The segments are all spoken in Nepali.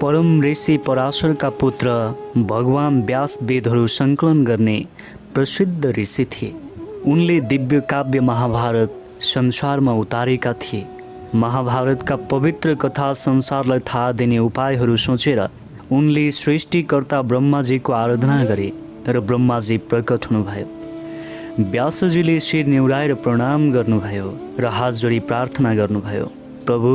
परम ऋषि पराशरका पुत्र भगवान व्यास वेदहरू सङ्कलन गर्ने प्रसिद्ध ऋषि थिए। उनले दिव्य काव्य महाभारत संसारमा उतारेका थिए। महाभारतका पवित्र कथा संसारलाई थाहा दिने उपायहरू सोचेर उनले सृष्टिकर्ता ब्रह्माजीको आराधना गरे र ब्रह्माजी प्रकट हुनुभयो। व्यासजीले शिर निहुराएर प्रणाम गर्नुभयो र हात जोडी प्रार्थना गर्नुभयो, प्रभु,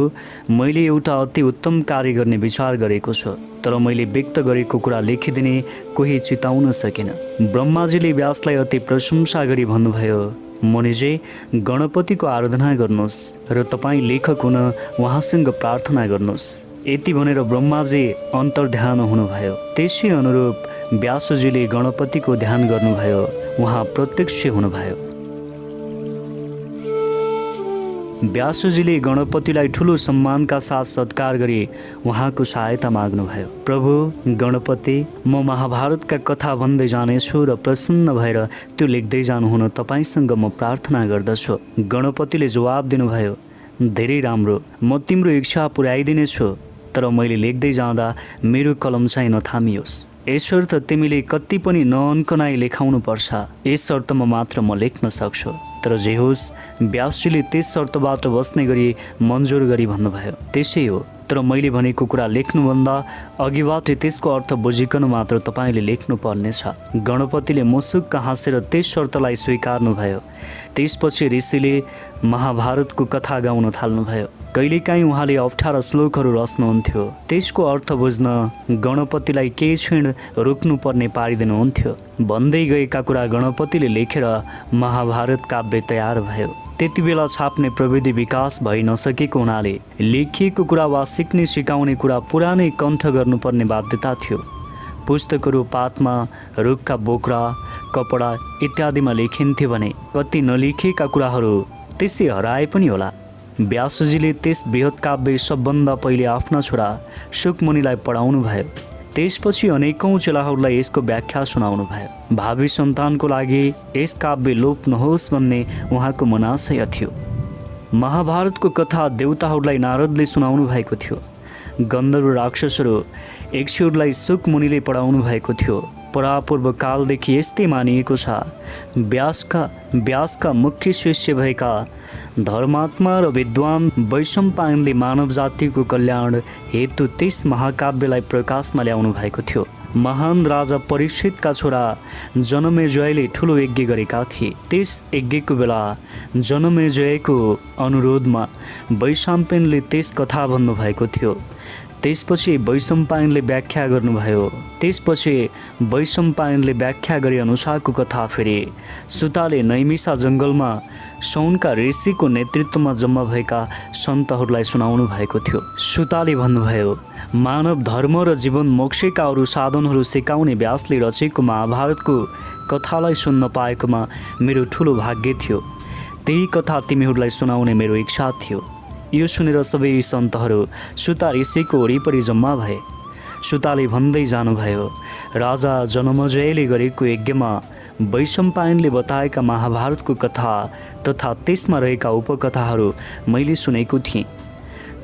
मैले एउटा अति उत्तम कार्य गर्ने विचार गरेको छु, तर मैले व्यक्त गरेको कुरा लेखिदिने कोही चिताउन सकेन। ब्रह्माजीले व्यासलाई अति प्रशंसा गरी भन्नुभयो, मुनिजी, गणपतिको आराधना गर्नुहोस् र तपाईँ लेखक हुन उहाँसँग प्रार्थना गर्नुहोस्। यति भनेर ब्रह्माजी अन्तर्ध्यान हुनुभयो। त्यसै अनुरूप व्यासजीले गणपतिको ध्यान गर्नुभयो। उहाँ प्रत्यक्ष हुनुभयो। व्यासजीले गणपतिलाई ठुलो सम्मानका साथ सत्कार गरी उहाँको सहायता माग्नुभयो। प्रभु गणपति, म महाभारतका कथा भन्दै जानेछु र प्रसन्न भएर त्यो लेख्दै जानुहुन तपाईँसँग म प्रार्थना गर्दछु। गणपतिले जवाब दिनुभयो, धेरै राम्रो, म तिम्रो इच्छा पुर्याइदिनेछु, तर मैले लेख्दै जाँदा मेरो कलम चाहिँ नथामियोस्। यसर्थ तिमीले कति पनि नअन्कनाई लेखाउनु पर्छ। यस शर्तमा मात्र म लेख्न सक्छु। तर जे होस्, व्यासजीले त्यस शर्तबाट बस्ने गरी मन्जुर गरी भन्नुभयो, त्यसै हो, तर मैले भनेको कुरा लेख्नुभन्दा अघिबाट त्यसको अर्थ बुझिकन मात्र तपाईँले लेख्नु पर्नेछ। गणपतिले मुसुक्क हाँसेर त्यस शर्तलाई स्वीकार्नुभयो। त्यसपछि ऋषिले महाभारतको कथा गाउन थाल्नुभयो। कहिलेकाहीँ उहाँले अप्ठ्यारा श्लोकहरू रच्नुहुन्थ्यो। त्यसको अर्थ बुझ्न गणपतिलाई केही क्षण रोक्नुपर्ने पारिदिनुहुन्थ्यो। भन्दै गएका कुरा गणपतिले लेखेर महाभारत काव्य तयार भयो। त्यति बेला छाप्ने प्रविधि विकास भइ नसकेको हुनाले लेखिएको कुरा वा सिक्ने सिकाउने कुरा पुरानै कण्ठ गर्नुपर्ने बाध्यता थियो। पुस्तकहरू पातमा रुखका बोक्रा, कपडा इत्यादिमा लेखिन्थ्यो भने कति नलेखिएका कुराहरू त्यसै हराए पनि होला। व्यासजीले त्यस बृहत् काव्य सबभन्दा पहिले आफ्ना छोरा शुकमुनिलाई पढाउनु भयो। त्यसपछि अनेकौं चेलाहरूलाई यसको व्याख्या सुनाउनु भयो। भावी सन्तानको लागि यस काव्य लोप नहोस् भन्ने उहाँको मनाशय थियो। महाभारतको कथा देवताहरूलाई नारदले सुनाउनु भएको थियो। गन्धर्व राक्षसहरू यक्षहरूलाई शुकमुनिले पढाउनु भएको थियो। परापूर्व कालदेखि यस्तै मानिएको छ। व्यासका मुख्य शिष्य भएका धर्मात्मा र विद्वान वैशम्पायनले मानव जातिको कल्याण हेतु त्यस महाकाव्यलाई प्रकाशमा ल्याउनु भएको थियो। महान राजा परीक्षितका छोरा जनमेजयले ठुलो यज्ञ गरेका थिए। त्यस यज्ञको बेला जनमेजयको अनुरोधमा वैशम्पायनले त्यस कथा भन्नुभएको थियो। त्यसपछि वैशम्पायनले व्याख्या गर्नुभयो। त्यसपछि वैशम्पायनले व्याख्या गरे अनुसारको कथा फेरि सुताले नैमिषा जङ्गलमा सौनका ऋषिको नेतृत्वमा जम्मा भएका सन्तहरूलाई सुनाउनु भएको थियो। सुताले भन्नुभयो, मानव धर्म र जीवन मोक्षका अरू साधनहरू सिकाउने व्यासले रचेको महाभारतको कथालाई सुन्न पाएकोमा मेरो ठुलो भाग्य थियो। त्यही कथा तिमीहरूलाई सुनाउने मेरो इच्छा थियो। यो सुनेर सबै सन्तहरू सुता ऋषिको वरिपरि जम्मा भए। सुताले भन्दै जानुभयो, राजा जनमेजयले गरेको यज्ञमा वैशम्पायनले बताएका महाभारतको कथा तथा त्यसमा रहेका उपकथाहरू मैले सुनेको थिएँ।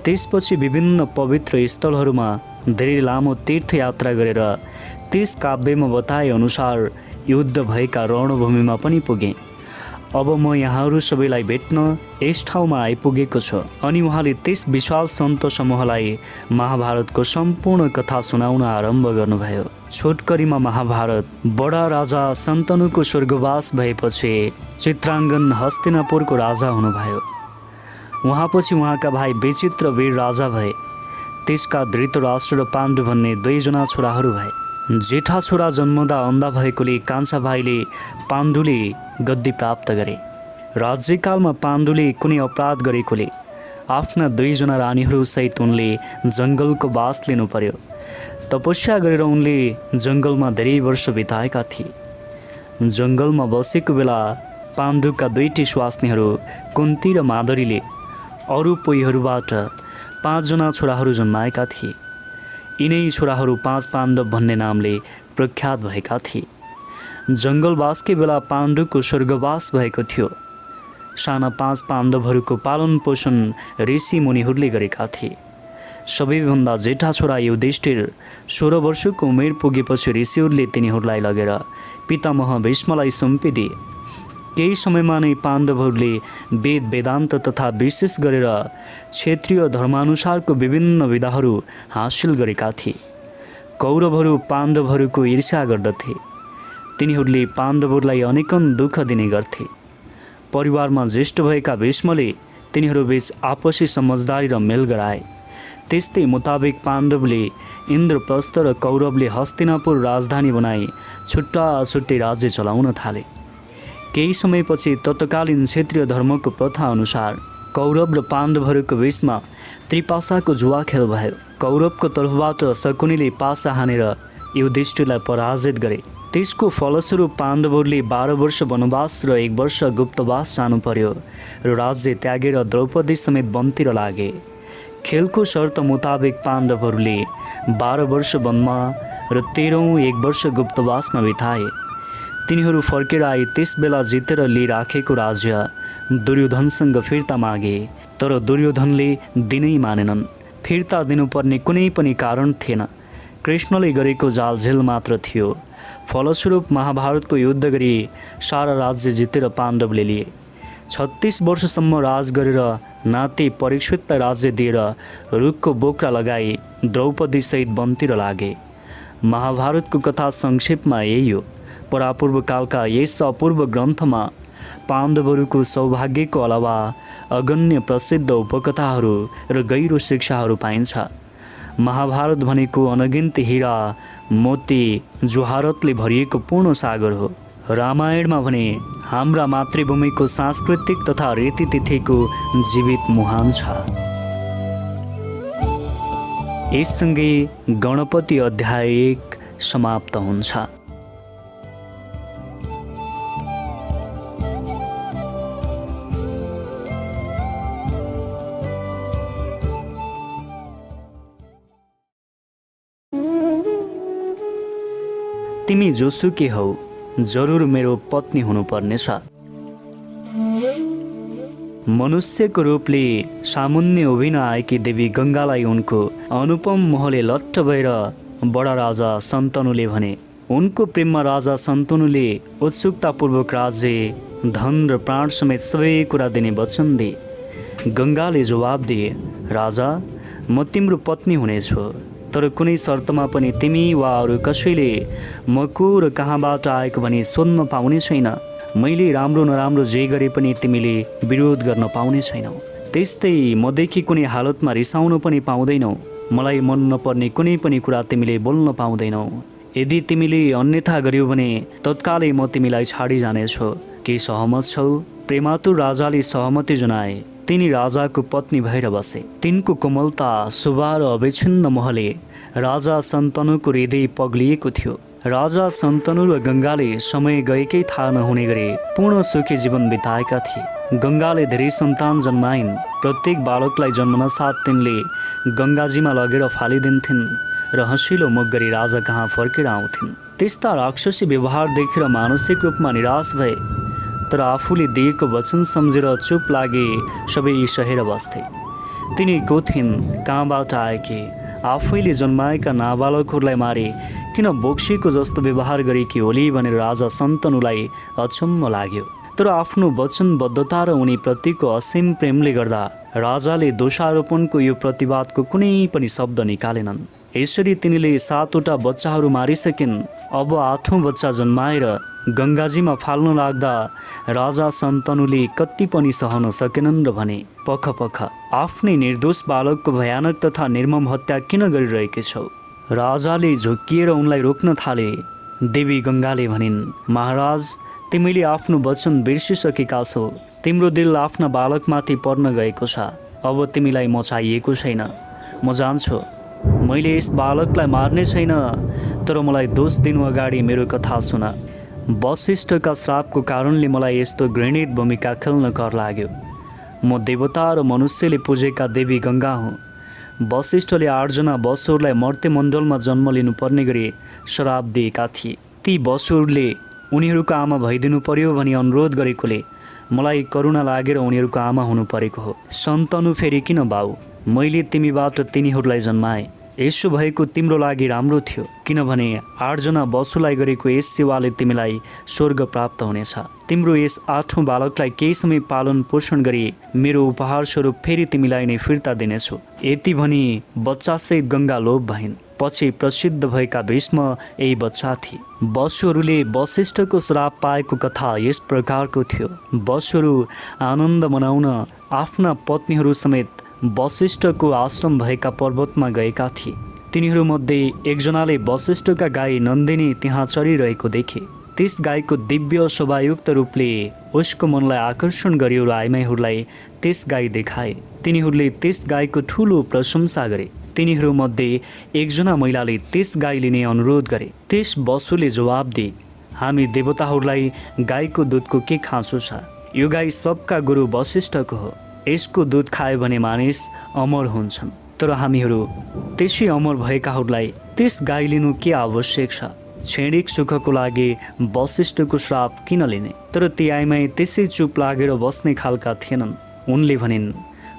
त्यसपछि विभिन्न पवित्र स्थलहरूमा धेरै लामो तीर्थयात्रा गरेर त्यस काव्यमा बताए अनुसार युद्ध भएका रणभूमिमा पनि पुगेँ। अब म यहाँहरू सबैलाई भेट्न यस ठाउँमा आइपुगेको छु। अनि उहाँले त्यस विशाल सन्त समूहलाई महाभारतको सम्पूर्ण कथा सुनाउन आरम्भ गर्नुभयो। छोटकरीमा महाभारत बडा राजा शन्तनुको स्वर्गवास भएपछि चित्राङ्गन हस्तिनापुरको राजा हुनुभयो। उहाँपछि उहाँका भाइ विचित्र वीर राजा भए। त्यसका धृतराष्ट्र र पाण्डु भन्ने दुईजना छोराहरू भए। जेठा छोरा जन्मदा अन्धा भएकोले कान्छा भाइले पाण्डुले गद्दी प्राप्त गरे। राज्यकालमा पाण्डुले कुनै अपराध गरेकोले आफ्ना दुईजना रानीहरूसहित उनले जङ्गलको बास लिनु पर्यो। तपस्या गरेर उनले जङ्गलमा धेरै वर्ष बिताएका थिए। जङ्गलमा बसेको बेला पाण्डुका दुईटी स्वास्नीहरू कुन्ती र मादरीले अरू पोइहरूबाट 5 जना छोराहरू जन्माएका थिए। यिनै छोराहरू 5 पाण्डव भन्ने नामले प्रख्यात भएका थिए। जङ्गलवासकै बेला पाण्डुको स्वर्गवास भएको थियो। साना 5 पाण्डवहरूको पालन पोषण ऋषि मुनिहरूले गरेका थिए। सबैभन्दा जेठा छोरा युधिष्ठिर 16 वर्षको उमेर पुगेपछि ऋषिहरूले तिनीहरूलाई लगेर पितामह भीष्मलाई सुम्पिदिए। केही समयमा नै पाण्डवहरूले वेद वेदान्त तथा विशेष गरेर क्षेत्रीय धर्मानुसारको विभिन्न विधाहरू हासिल गरेका थिए। कौरवहरू पाण्डवहरूको ईर्ष्या गर्दथे। तिनीहरूले पाण्डवहरूलाई अनेकन दुःख दिने गर्थे। परिवारमा ज्येष्ठ भएका भीष्मले तिनीहरूबीच आपसी समझदारी र मेल गराए। त्यस्तै मुताबिक पाण्डवले इन्द्रप्रस्थ र कौरवले हस्तिनापुर राजधानी बनाई छुट्टा छुट्टै राज्य चलाउन थाले। केही समयपछि तत्कालीन क्षेत्रीय धर्मको प्रथा अनुसार कौरव र पाण्डवहरूको बीचमा त्रिपासाको जुवा खेल भयो। कौरवको तर्फबाट शकुनीले पासा हानेर युधिष्ठिरलाई पराजित गरे। त्यसको फलस्वरूप पाण्डवहरूले 12 वर्ष वनवास र 1 वर्ष गुप्तवास जानु पर्यो र राज्य त्यागेर द्रौपदी समेत वनतिर लागे। खेलको शर्त मुताबिक पाण्डवहरूले 12 वर्ष वनमा र 13औं 1 वर्ष गुप्तवासमा बिताए। तिनीहरू फर्केर आए। त्यस बेला जितेर लिइराखेको राज्य दुर्योधनसँग फिर्ता मागे, तर दुर्योधनले दिनै मानेनन्। फिर्ता दिनुपर्ने कुनै पनि कारण थिएन। कृष्णले गरेको जालझेल मात्र थियो। फलस्वरूप महाभारतको युद्ध गरी सारा राज्य जितेर पाण्डवले लिए। 36 वर्षसम्म राज गरेर नाति परीक्षितलाई राज्य दिएर रुखको बोक्रा लगाई द्रौपदीसहित वनतिर लागे। महाभारतको कथा संक्षेपमा यही हो। परापूर्व कालका यस अपूर्व ग्रन्थमा पाण्डवहरूको सौभाग्यको अलावा अगण्य प्रसिद्ध उपकथाहरू र गहिरो शिक्षाहरू पाइन्छ। महाभारत भनेको अनगिन्त हीरा मोती जुहारतले भरिएको पूर्ण सागर हो। रामायणमा भने हाम्रा मातृभूमिको सांस्कृतिक तथा रीतिथितिको जीवित मुहान छ। यससँगै गणपति अध्याय 1 समाप्त हुन्छ। तिमी जोसुकै हौ, जरुर मेरो पत्नी हुनुपर्नेछ। मनुष्यको रूपले सामुन्ने उभिन आएकी देवी गङ्गालाई उनको अनुपम मोहले लट्ट भएर बडा राजा शन्तनुले भने। उनको प्रेममा राजा शन्तनुले उत्सुकतापूर्वक राज्य, धन र प्राण समेत सबै कुरा दिने वचन दिए। गङ्गाले जवाब दिए, राजा, म तिम्रो पत्नी हुनेछु, तर कुनै शर्तमा पनि तिमी वा अरू कसैले म को र कहाँबाट आएको भनी सोध्न पाउने छैन। मैले राम्रो नराम्रो जे गरे पनि तिमीले विरोध गर्न पाउने छैनौ। त्यस्तै मदेखि कुनै हालतमा रिसाउन पनि पाउँदैनौ। मलाई मन नपर्ने कुनै पनि कुरा तिमीले बोल्न पाउँदैनौ। यदि तिमीले अन्यथा गर्यौ भने तत्कालै म तिमीलाई छाडी जानेछु। के सहमत छौ? प्रेमातुर राजाले सहमति जनाए। तिनी राजाको पत्नी भएर बसे। तिनको कोमलता, शुभा र अविच्छिन्न मोहले राजा शन्तनुको हृदय पग्लिएको थियो। राजा शन्तनु र गङ्गाले समय गएकै थाहा नहुने गरी पूर्ण सुखी जीवन बिताएका थिए। गङ्गाले धेरै सन्तान जन्माइन्। प्रत्येक बालकलाई जन्मन साथ तिनले गङ्गाजीमा लगेर फालिदिन्थिन् र हँसिलो मुख गरी राजा कहाँ फर्केर आउँथिन्। त्यस्ता राक्षसी व्यवहार देखेर मानसिक रूपमा निराश भए, तर आफूले दिएको वचन सम्झेर चुप लागे। सबै सहेर बस्थे। तिनी को थिइन्? कहाँबाट आएकी? आफैले जन्माएका नाबालकहरूलाई मारे किन बोक्सीको जस्तो व्यवहार गरेकी होली भनेर राजा शन्तनुलाई अचम्म लाग्यो। तर आफ्नो वचनबद्धता र उनीप्रतिको असीम प्रेमले गर्दा राजाले दोषारोपणको यो प्रतिवादको कुनै पनि शब्द निकालेनन्। यसरी तिनीले 7वटा बच्चाहरू मारिसकिन्। अब 8औं बच्चा जन्माएर गङ्गाजीमा फाल्न लाग्दा राजा शन्तनुले कति पनि सहन सकेनन् र भने, पख पख, आफ्नै निर्दोष बालकको भयानक तथा निर्मम हत्या किन गरिरहेकी छौ? राजाले झुक्किएर उनलाई रोक्न थाले। देवी गङ्गाले भनिन्, महाराज, तिमीले आफ्नो वचन बिर्सिसकेका छौ। तिम्रो दिल आफ्ना बालकमाथि पर्न गएको छ। अब तिमीलाई म चाहिएको छैन। म जान्छु। मैले यस बालकलाई मार्ने छैन, तर मलाई दोष दिनु अगाडि मेरो कथा सुन। वशिष्ठका श्रापको कारणले मलाई यस्तो घृणित भूमिका खेल्न कर लाग्यो। म देवता र मनुष्यले पूजेका देवी गङ्गा हुँ। वशिष्ठले 8 जना वसुहरूलाई मर्त्यमण्डलमा जन्म लिनुपर्ने गरी श्राप दिएका थिए। ती वसुहरूले उनीहरूको आमा भइदिनु पर्यो भनी अनुरोध गरेकोले मलाई करुणा लागेर उनीहरूको आमा हुनु परेको हो। शन्तनु फेरि किन बाउ? मैले तिमीबाट तिनीहरूलाई जन्माएँ। यसो भएको तिम्रो लागि राम्रो थियो, किनभने 8 जना बसुलाई गरेको यस सेवाले तिमीलाई स्वर्ग प्राप्त हुनेछ। तिम्रो यस 8औं बालकलाई केही समय पालन पोषण गरी मेरो उपहार स्वरूप फेरि तिमीलाई नै फिर्ता दिनेछु। यति भनी बच्चासहित गङ्गा लोप भइन्। पछि प्रसिद्ध भएका भीष्म यही बच्चा थिए। बसुहरूले वशिष्ठको श्राप पाएको कथा यस प्रकारको थियो। बसुहरू आनन्द मनाउन आफ्ना पत्नीहरू समेत वशिष्ठको आश्रम भएका पर्वतमा गएका थिए। तिनीहरूमध्ये एकजनाले वशिष्ठका गाई नन्दिनी त्यहाँ चरिरहेको देखे। त्यस गाईको दिव्य शोभायुक्त रूपले उसको मनलाई आकर्षण गर्यो र आइमाईहरूलाई त्यस गाई देखाए। तिनीहरूले त्यस गाईको ठुलो प्रशंसा गरे। तिनीहरूमध्ये एकजना महिलाले त्यस गाई लिने अनुरोध गरे। त्यस बसुले जवाब दिए, हामी देवताहरूलाई गाईको दुधको के खाँचो छ? यो गाई सबका गुरु वशिष्ठको हो। यसको दुध खायो भने मानिस अमर हुन्छन्। तर हामीहरू त्यसै अमर भएकाहरूलाई त्यस गाई लिनु के आवश्यक छ? क्षणिक सुखको लागि वशिष्ठको श्राप किन लिने? तर ती आइमाई त्यसै चुप लागेर बस्ने खालका थिएनन्। उनले भनिन्,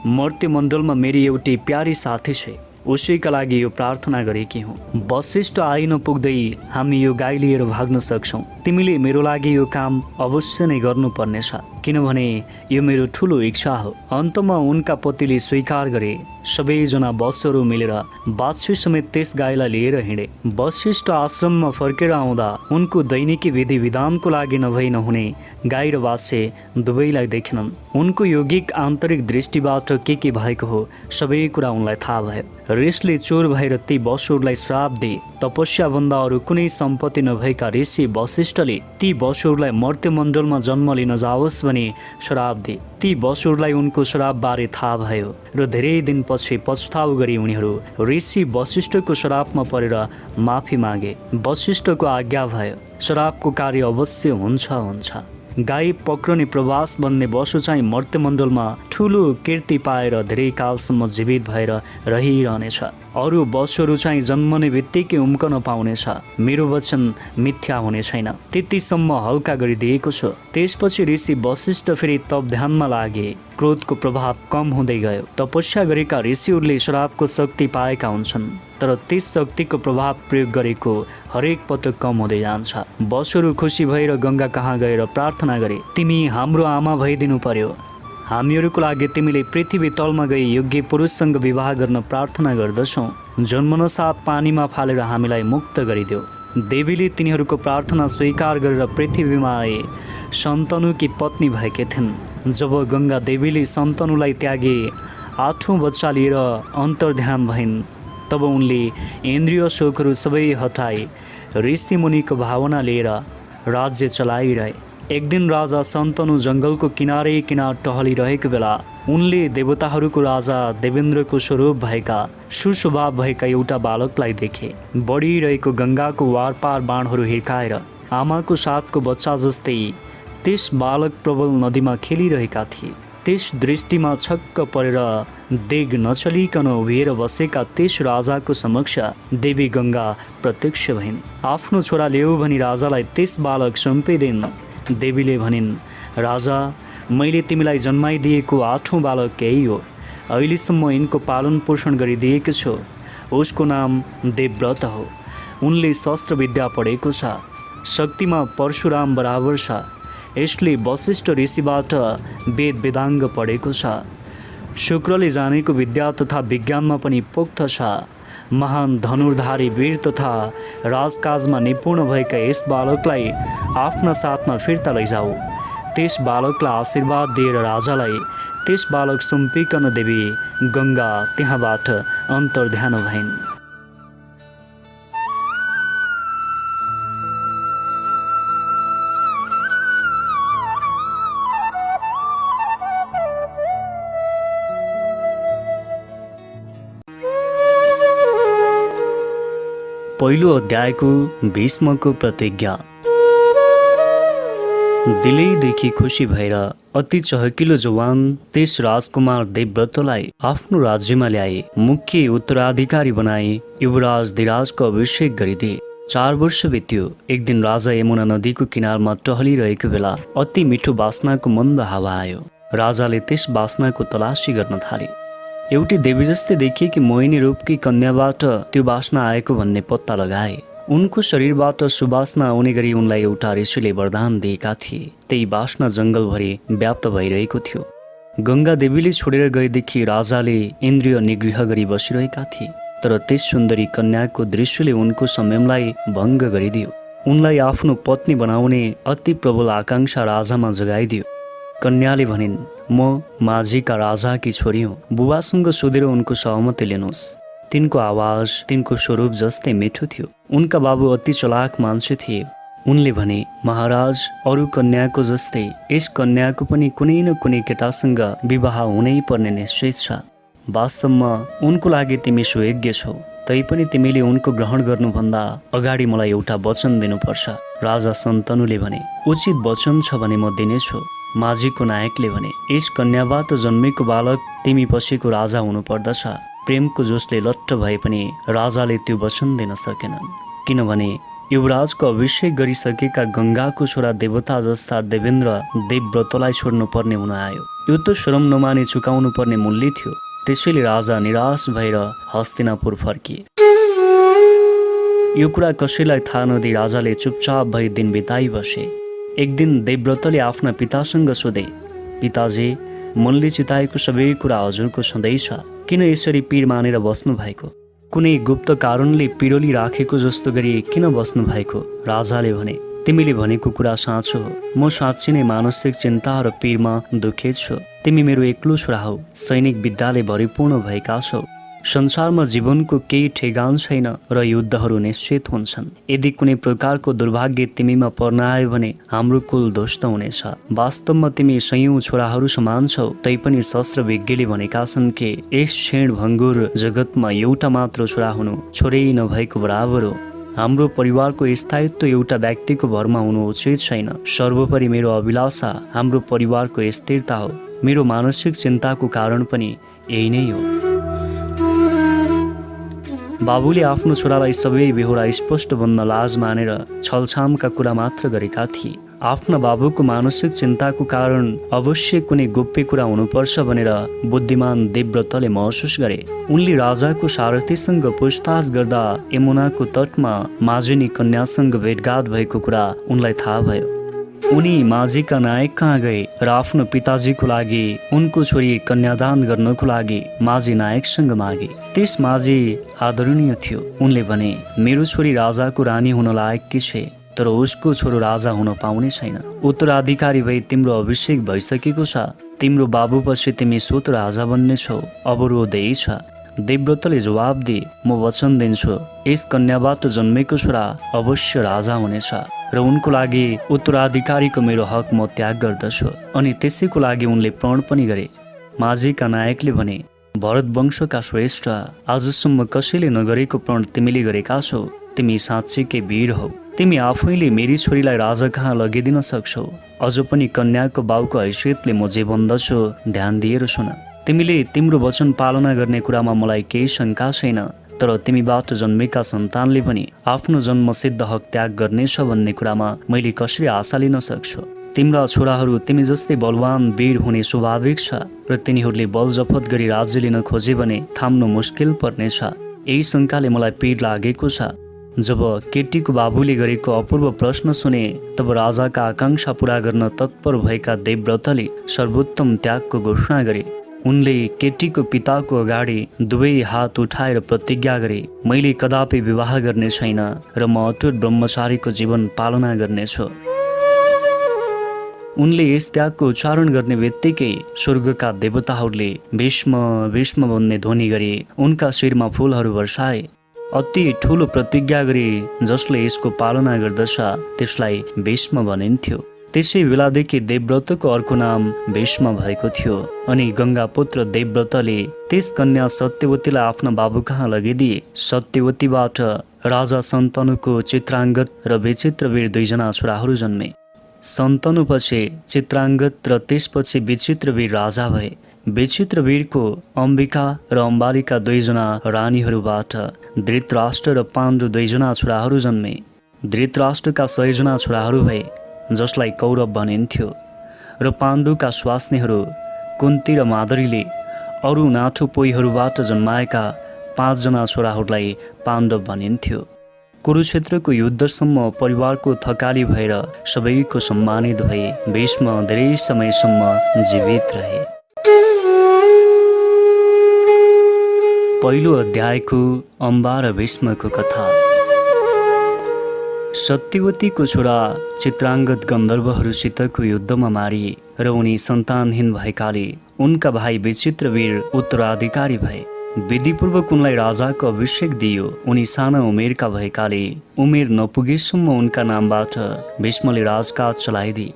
मर्त्यमण्डलमा मेरी एउटी प्यारी साथी छ, उसैका लागि यो प्रार्थना गरेकी हुँ। वशिष्ठ आइ नपुग्दै हामी यो गाई लिएर भाग्न सक्छौँ। तिमीले मेरो लागि यो काम अवश्य नै गर्नुपर्नेछ, किनभने यो मेरो ठुलो इच्छा हो। अन्तमा उनका पतिले स्वीकार गरे। सबैजना बसहरू मिलेर बाछी समेत त्यस गाईलाई लिएर हिँडे। वशिष्ठ आश्रममा फर्केर आउँदा उनको दैनिकी विधि विधानको लागि नभई नहुने गाई र बाछी दुवैलाई देखेनन्। उनको यौगिक आन्तरिक दृष्टिबाट के भएको हो सबै कुरा उनलाई थाहा भयो। रिसले चोर भएर ती बसुहरूलाई श्राप दिए। तपस्याभन्दा अरू कुनै सम्पत्ति नभएका ऋषि वशिष्ठले ती बसुहरूलाई मर्त्यमण्डलमा जन्म लिन जाओस् भनी श्राप दिए। ती बसुहरूलाई उनको श्रापबारे थाहा भयो र धेरै दिनपछि पछुताउ गरी उनीहरू ऋषि वशिष्ठको श्रापमा परेर माफी मागे। वशिष्ठको आज्ञा भयो, श्रापको कार्य अवश्य हुन्छ। गाई पक्रने प्रवास बन्ने बसु चाहिँ मर्त्यमण्डलमा ठुलो कीर्ति पाएर धेरै कालसम्म जीवित भएर रहिरहनेछ। अरू बसुहरू चाहिँ जन्मने बित्तिकै उम्कन पाउनेछ। मेरो वचन मिथ्या हुने छैन। त्यतिसम्म हल्का गरिदिएको छु। त्यसपछि ऋषि वशिष्ठ फेरि तप ध्यानमा लागे। क्रोधको प्रभाव कम हुँदै गयो। तपस्या गरेका ऋषिहरूले श्रापको शक्ति पाएका हुन्छन्, तर त्यस शक्तिको प्रभाव प्रयोग गरेको हरेक पटक कम हुँदै जान्छ। बसुहरू खुसी भएर गङ्गा कहाँ गएर प्रार्थना गरे, तिमी हाम्रो आमा भइदिनु पर्यो। हामीहरूको लागि तिमीले पृथ्वी तलमा गई योग्य पुरुषसँग विवाह गर्न प्रार्थना गर्दछौँ। जन्मनसाथ पानीमा फालेर हामीलाई मुक्त गरिदेऊ। देवीले तिनीहरूको प्रार्थना स्वीकार गरेर पृथ्वीमा आए। शन्तनुकी पत्नी भएकी थिइन्। जब गङ्गा देवीले शन्तनुलाई त्यागे 8औं बच्चा लिएर अन्तर्ध्यान भइन्, तब उनले इन्द्रिय सुखहरू सबै हटाए ऋषिमुनिको भावना लिएर राज्य चलाइरहे। एक दिन राजा शन्तनु जङ्गलको किनार टहलिरहेको बेला उनले देवताहरूको राजा देवेन्द्रको स्वरूप भएका सुस्वभाव भएका एउटा बालकलाई देखे। बढिरहेको गङ्गाको वारपार बाणहरू हिर्काएर आमाको साथको बच्चा जस्तै त्यस बालक प्रबल नदीमा खेलिरहेका थिए। त्यस दृष्टिमा छक्क परेर देग नचलिकन उभिएर बसेका त्यस राजाको समक्ष देवी गङ्गा प्रत्यक्ष भइन्। आफ्नो छोरा ल्याऊ भनी राजालाई त्यस बालक सुम्पिदिन्। देवीले भनिन्, राजा, मैले तिमीलाई जन्माइदिएको 8औं बालक यही हो। अहिलेसम्म यिनको पालन पोषण गरिदिएको छु। उसको नाम देवव्रत हो। उनले शस्त्र विद्या पढेको छ। शक्तिमा परशुराम बराबर छ। यसले वशिष्ठ ऋषिबाट वेद वेदाङ्ग पढेको छ। शुक्रले जानेको विद्या तथा विज्ञानमा पनि पोख्त छ। महान धनुर्धारी वीर तथा राजकाजमा निपुण भएका यस बालकलाई आफ्ना साथमा फिर्ता लैजाऊ। त्यस बालकलाई आशीर्वाद दिएर राजालाई त्यस बालक सुम्पिकन देवी गङ्गा त्यहाँबाट अन्तर्ध्यान भइन्। पहिलो अध्यायको भीष्मको प्रतिज्ञा। दिलैदेखि खुसी भएर अति चहकिलो जवान त्यस राजकुमार देवव्रतलाई आफ्नो राज्यमा ल्याए। मुख्य उत्तराधिकारी बनाए। युवराज धीराजको अभिषेक गरिदिए। 4 वर्ष बित्यो। एक दिन राजा यमुना नदीको किनारमा टहलिरहेको बेला अति मिठो बास्नाको मन्द हावा आयो। राजाले त्यस बास्नाको तलासी गर्न थाले। एउटी देवी जस्तै देखिएकी मोहिनी रूपकी कन्याबाट त्यो बास्ना आएको भन्ने पत्ता लगाए। उनको शरीरबाट सुवासना आउने गरी उनलाई एउटा ऋषिले वरदान दिएका थिए। त्यही बास्ना जङ्गलभरि व्याप्त भइरहेको थियो। गङ्गा देवीले छोडेर गएदेखि राजाले इन्द्रिय निग्रह गरी बसिरहेका थिए, तर त्यस सुन्दरी कन्याको दृश्यले उनको संयमलाई भङ्ग गरिदियो। उनलाई आफ्नो पत्नी बनाउने अति प्रबल आकांक्षा राजामा जगाइदियो। कन्याले भनिन्, म माझीका राजाकी छोरी हुँ। बुबासँग सोधेर उनको सहमति लिनुहोस्। तिनको आवाज तिनको स्वरूप जस्तै मिठो थियो। उनका बाबु अति चलाक मान्छे थिए। उनले भने, महाराज, अरू कन्याको जस्तै यस कन्याको पनि कुनै न कुनै केटासँग विवाह हुनै पर्ने निश्चय छ। वास्तवमा उनको लागि तिमी सुयोग्य छौ, तैपनि तिमीले उनको ग्रहण गर्नुभन्दा अगाडि मलाई एउटा वचन दिनुपर्छ। राजा शन्तनुले भने, उचित वचन छ भने म दिनेछु। माझीको नायकले भने, यस कन्याबाट जन्मेको बालक तिमी पछिको राजा हुनुपर्दछ। प्रेमको जोसले लट्ट भए पनि राजाले त्यो वचन दिन सकेनन्, किनभने युवराजको अभिषेक गरिसकेका गङ्गाको छोरा देवता जस्ता देवेन्द्र देवव्रतलाई छोड्नुपर्ने हुन आयो। यो त श्रम नमाने चुकाउनु पर्ने मूल्य थियो। त्यसैले राजा निराश भएर हस्तिनापुर फर्किए। यो कुरा कसैलाई थाहा नदिई राजाले चुपचाप भई दिन बिताइ बसे। एक दिन देवव्रतले आफ्ना पितासँग सोधे, पिताजी, मनले चिताएको सबै कुरा हजुरको छँदैछ, किन यसरी पीर मानेर बस्नु भएको? कुनै गुप्त कारणले पिरोली राखेको जस्तो गरी किन बस्नु भएको? राजाले भने, तिमीले भनेको कुरा साँचो हो। म साँच्ची नै मानसिक चिन्ता र पीरमा दुखित छु। तिमी मेरो एक्लो छोरा हौ। सैनिक विद्याले भरिपूर्ण भएका छौ। संसारमा जीवनको केही ठेगान छैन र युद्धहरू निश्चित हुन्छन्। यदि कुनै प्रकारको दुर्भाग्य तिमीमा पर्न आयो भने हाम्रो कुल ध्वस्त हुनेछ। वास्तवमा तिमी सयौं छोराहरू समान छौ, तैपनि शस्त्र विज्ञले भनेका छन् कि यस क्षण भङ्गुर जगतमा एउटा मात्र छोरा हुनु छोरै नभएको बराबर हो। हाम्रो परिवारको स्थायित्व एउटा व्यक्तिको भरमा हुनु उचित छैन। सर्वोपरि मेरो अभिलाषा हाम्रो परिवारको स्थिरता हो। मेरो मानसिक चिन्ताको कारण पनि यही नै हो। बाबुले आफ्नो छोरालाई सबै बेहोरा स्पष्ट बन्न लाज मानेर छलछामका कुरा मात्र गरेका थिए। आफ्ना बाबुको मानसिक चिन्ताको कारण अवश्य कुनै गोप्य कुरा हुनुपर्छ भनेर बुद्धिमान देवव्रतले महसुस गरे। उनले राजाको सारथीसँग पूछताछ गर्दा यमुनाको तटमा माझीनी कन्यासँग भेटघाट भएको कुरा उनलाई थाहा भयो। उनी माझीका नायक कहाँ गए र आफ्नो पिताजीको लागि उनको छोरी कन्यादान गर्नको लागि माझी नायकसँग मागे। त्यस माझी आदरणीय थियो। उनले भने, मेरो छोरी राजाको रानी हुन लायककी छे, तर उसको छोरो राजा हुन पाउने छैन। उत्तराधिकारी भई तिम्रो अभिषेक भइसकेको छ। तिम्रो बाबुपछि तिमी स्वत राजा बन्नेछौ। अवरोध यही छ। देवव्रतले जवाब दिए, म वचन दिन्छु, यस कन्याबाट जन्मेको छोरा अवश्य राजा हुनेछ र उनको लागि उत्तराधिकारीको मेरो हक म त्याग गर्दछु। अनि त्यसैको लागि उनले प्रण पनि गरे। माझीका नायकले भने, भरत वंशका श्रेष्ठ, आजसम्म कसैले नगरेको प्रण तिमीले गरेका छौ। तिमी साँच्चीकै वीर हौ। तिमी आफैले मेरी छोरीलाई राजा कहाँ लगिदिन सक्छौ। अझ पनि कन्याको बाउको हैसियतले म जे भन्दछु ध्यान दिएर सुन। तिमीले तिम्रो वचन पालना गर्ने कुरामा मलाई केही शङ्का छैन, तर तिमीबाट जन्मेका सन्तानले पनि आफ्नो जन्मसिद्ध हक त्याग गर्नेछ भन्ने कुरामा मैले कसरी आशा लिन सक्छु? तिम्रा छोराहरू तिमी जस्तै बलवान वीर हुने स्वाभाविक छ र तिनीहरूले बल जफत गरी राज्य लिन खोजे भने थाम्नु मुस्किल पर्नेछ। यही शङ्काले मलाई पीड लागेको छ। जब केटीको बाबुले गरेको अपूर्व प्रश्न सुने तब राजाका आकांक्षा पूरा गर्न तत्पर भएका देवव्रतले सर्वोत्तम त्यागको घोषणा गरे। उनले केटीको पिताको अगाडि दुवै हात उठाएर प्रतिज्ञा गरे, मैले कदापि विवाह गर्ने छैन र म अटुट ब्रह्मचारीको जीवन पालना गर्नेछु। उनले यस त्यागको उच्चारण गर्ने बित्तिकै स्वर्गका देवताहरूले भीष्म भीष्म भन्ने ध्वनि गरे उनका शिरमा फूलहरू वर्षाए। अति ठुलो प्रतिज्ञा गरी जसले यसको पालना गर्दछ त्यसलाई भीष्म भनिन्थ्यो। त्यसै बेलादेखि देवव्रतको अर्को नाम भीष्म भएको थियो। अनि गङ्गापुत्र देवव्रतले त्यस कन्या सत्यवतीलाई आफ्ना बाबु कहाँ लगिदिए। सत्यवतीबाट राजा शन्तनुको चित्राङ्गद र विचित्रवीर दुईजना छोराहरू जन्मे। शन्तनुपछि चित्राङ्गद र त्यसपछि विचित्रवीर राजा भए। विचित्रवीरको अम्बिका र अम्बालिका दुईजना रानीहरूबाट धृतराष्ट्र र पाण्डु दुईजना छोराहरू जन्मे। धृतराष्ट्रका 100 जना छोराहरू भए जसलाई कौरव भनिन्थ्यो र पाण्डुका स्वास्नीहरू कुन्ती र मादरीले अरू नाठो पोइहरूबाट जन्माएका 5 जना छोराहरूलाई पाण्डव भनिन्थ्यो। कुरुक्षेत्रको युद्धसम्म परिवारको थकाली भएर सबैको सम्मानित भए भीष्म धेरै समयसम्म जीवित रहे। पहिलो अध्यायको अम्बा र भीष्मको कथा। सत्यवतीको छोरा चित्राङ्गद गन्धर्वहरूसितको युद्धमा मारी र उनी सन्तानहीन भएकाले उनका भाइ विचित्रवीर उत्तराधिकारी भए। विधिपूर्वक उनलाई राजाको अभिषेक दियो। उनी साना उमेरका भएकाले उमेर नपुगेसम्म उनका नामबाट भीष्मले राजकाज चलाइदिए।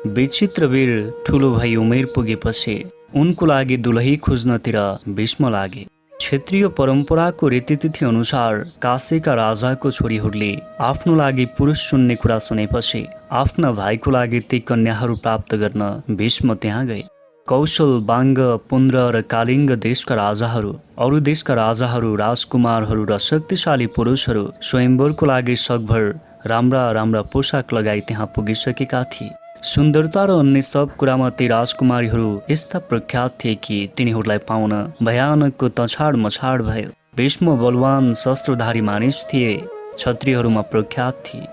विचित्रवीर ठुलो भई उमेर पुगेपछि उनको लागि दुलही खोज्नतिर भीष्म लागे। क्षेत्रीय परम्पराको रीतिथिति अनुसार काशीका राजाको छोरीहरूले आफ्नो लागि पुरुष चुन्ने कुरा सुनेपछि आफ्ना भाइको लागि ती कन्याहरू प्राप्त गर्न भीष्म त्यहाँ गए। कौशल, बाङ्ग, पुन्द्र र कालिङ्ग देशका राजाहरू, अरू देशका राजाहरू, राजकुमारहरू र शक्तिशाली पुरुषहरू स्वयम्वरको लागि सकभर राम्रा राम्रा पोसाक लगाई त्यहाँ पुगिसकेका थिए। सुन्दरता र अन्य सब कुरामा ती राजकुमारीहरू यस्ता प्रख्यात थिए कि तिनीहरूलाई पाउन भयानकको तछाड मछाड भयो। भीष्म बलवान शस्त्रधारी मानिस थिए, क्षत्रियहरूमा प्रख्यात थिए।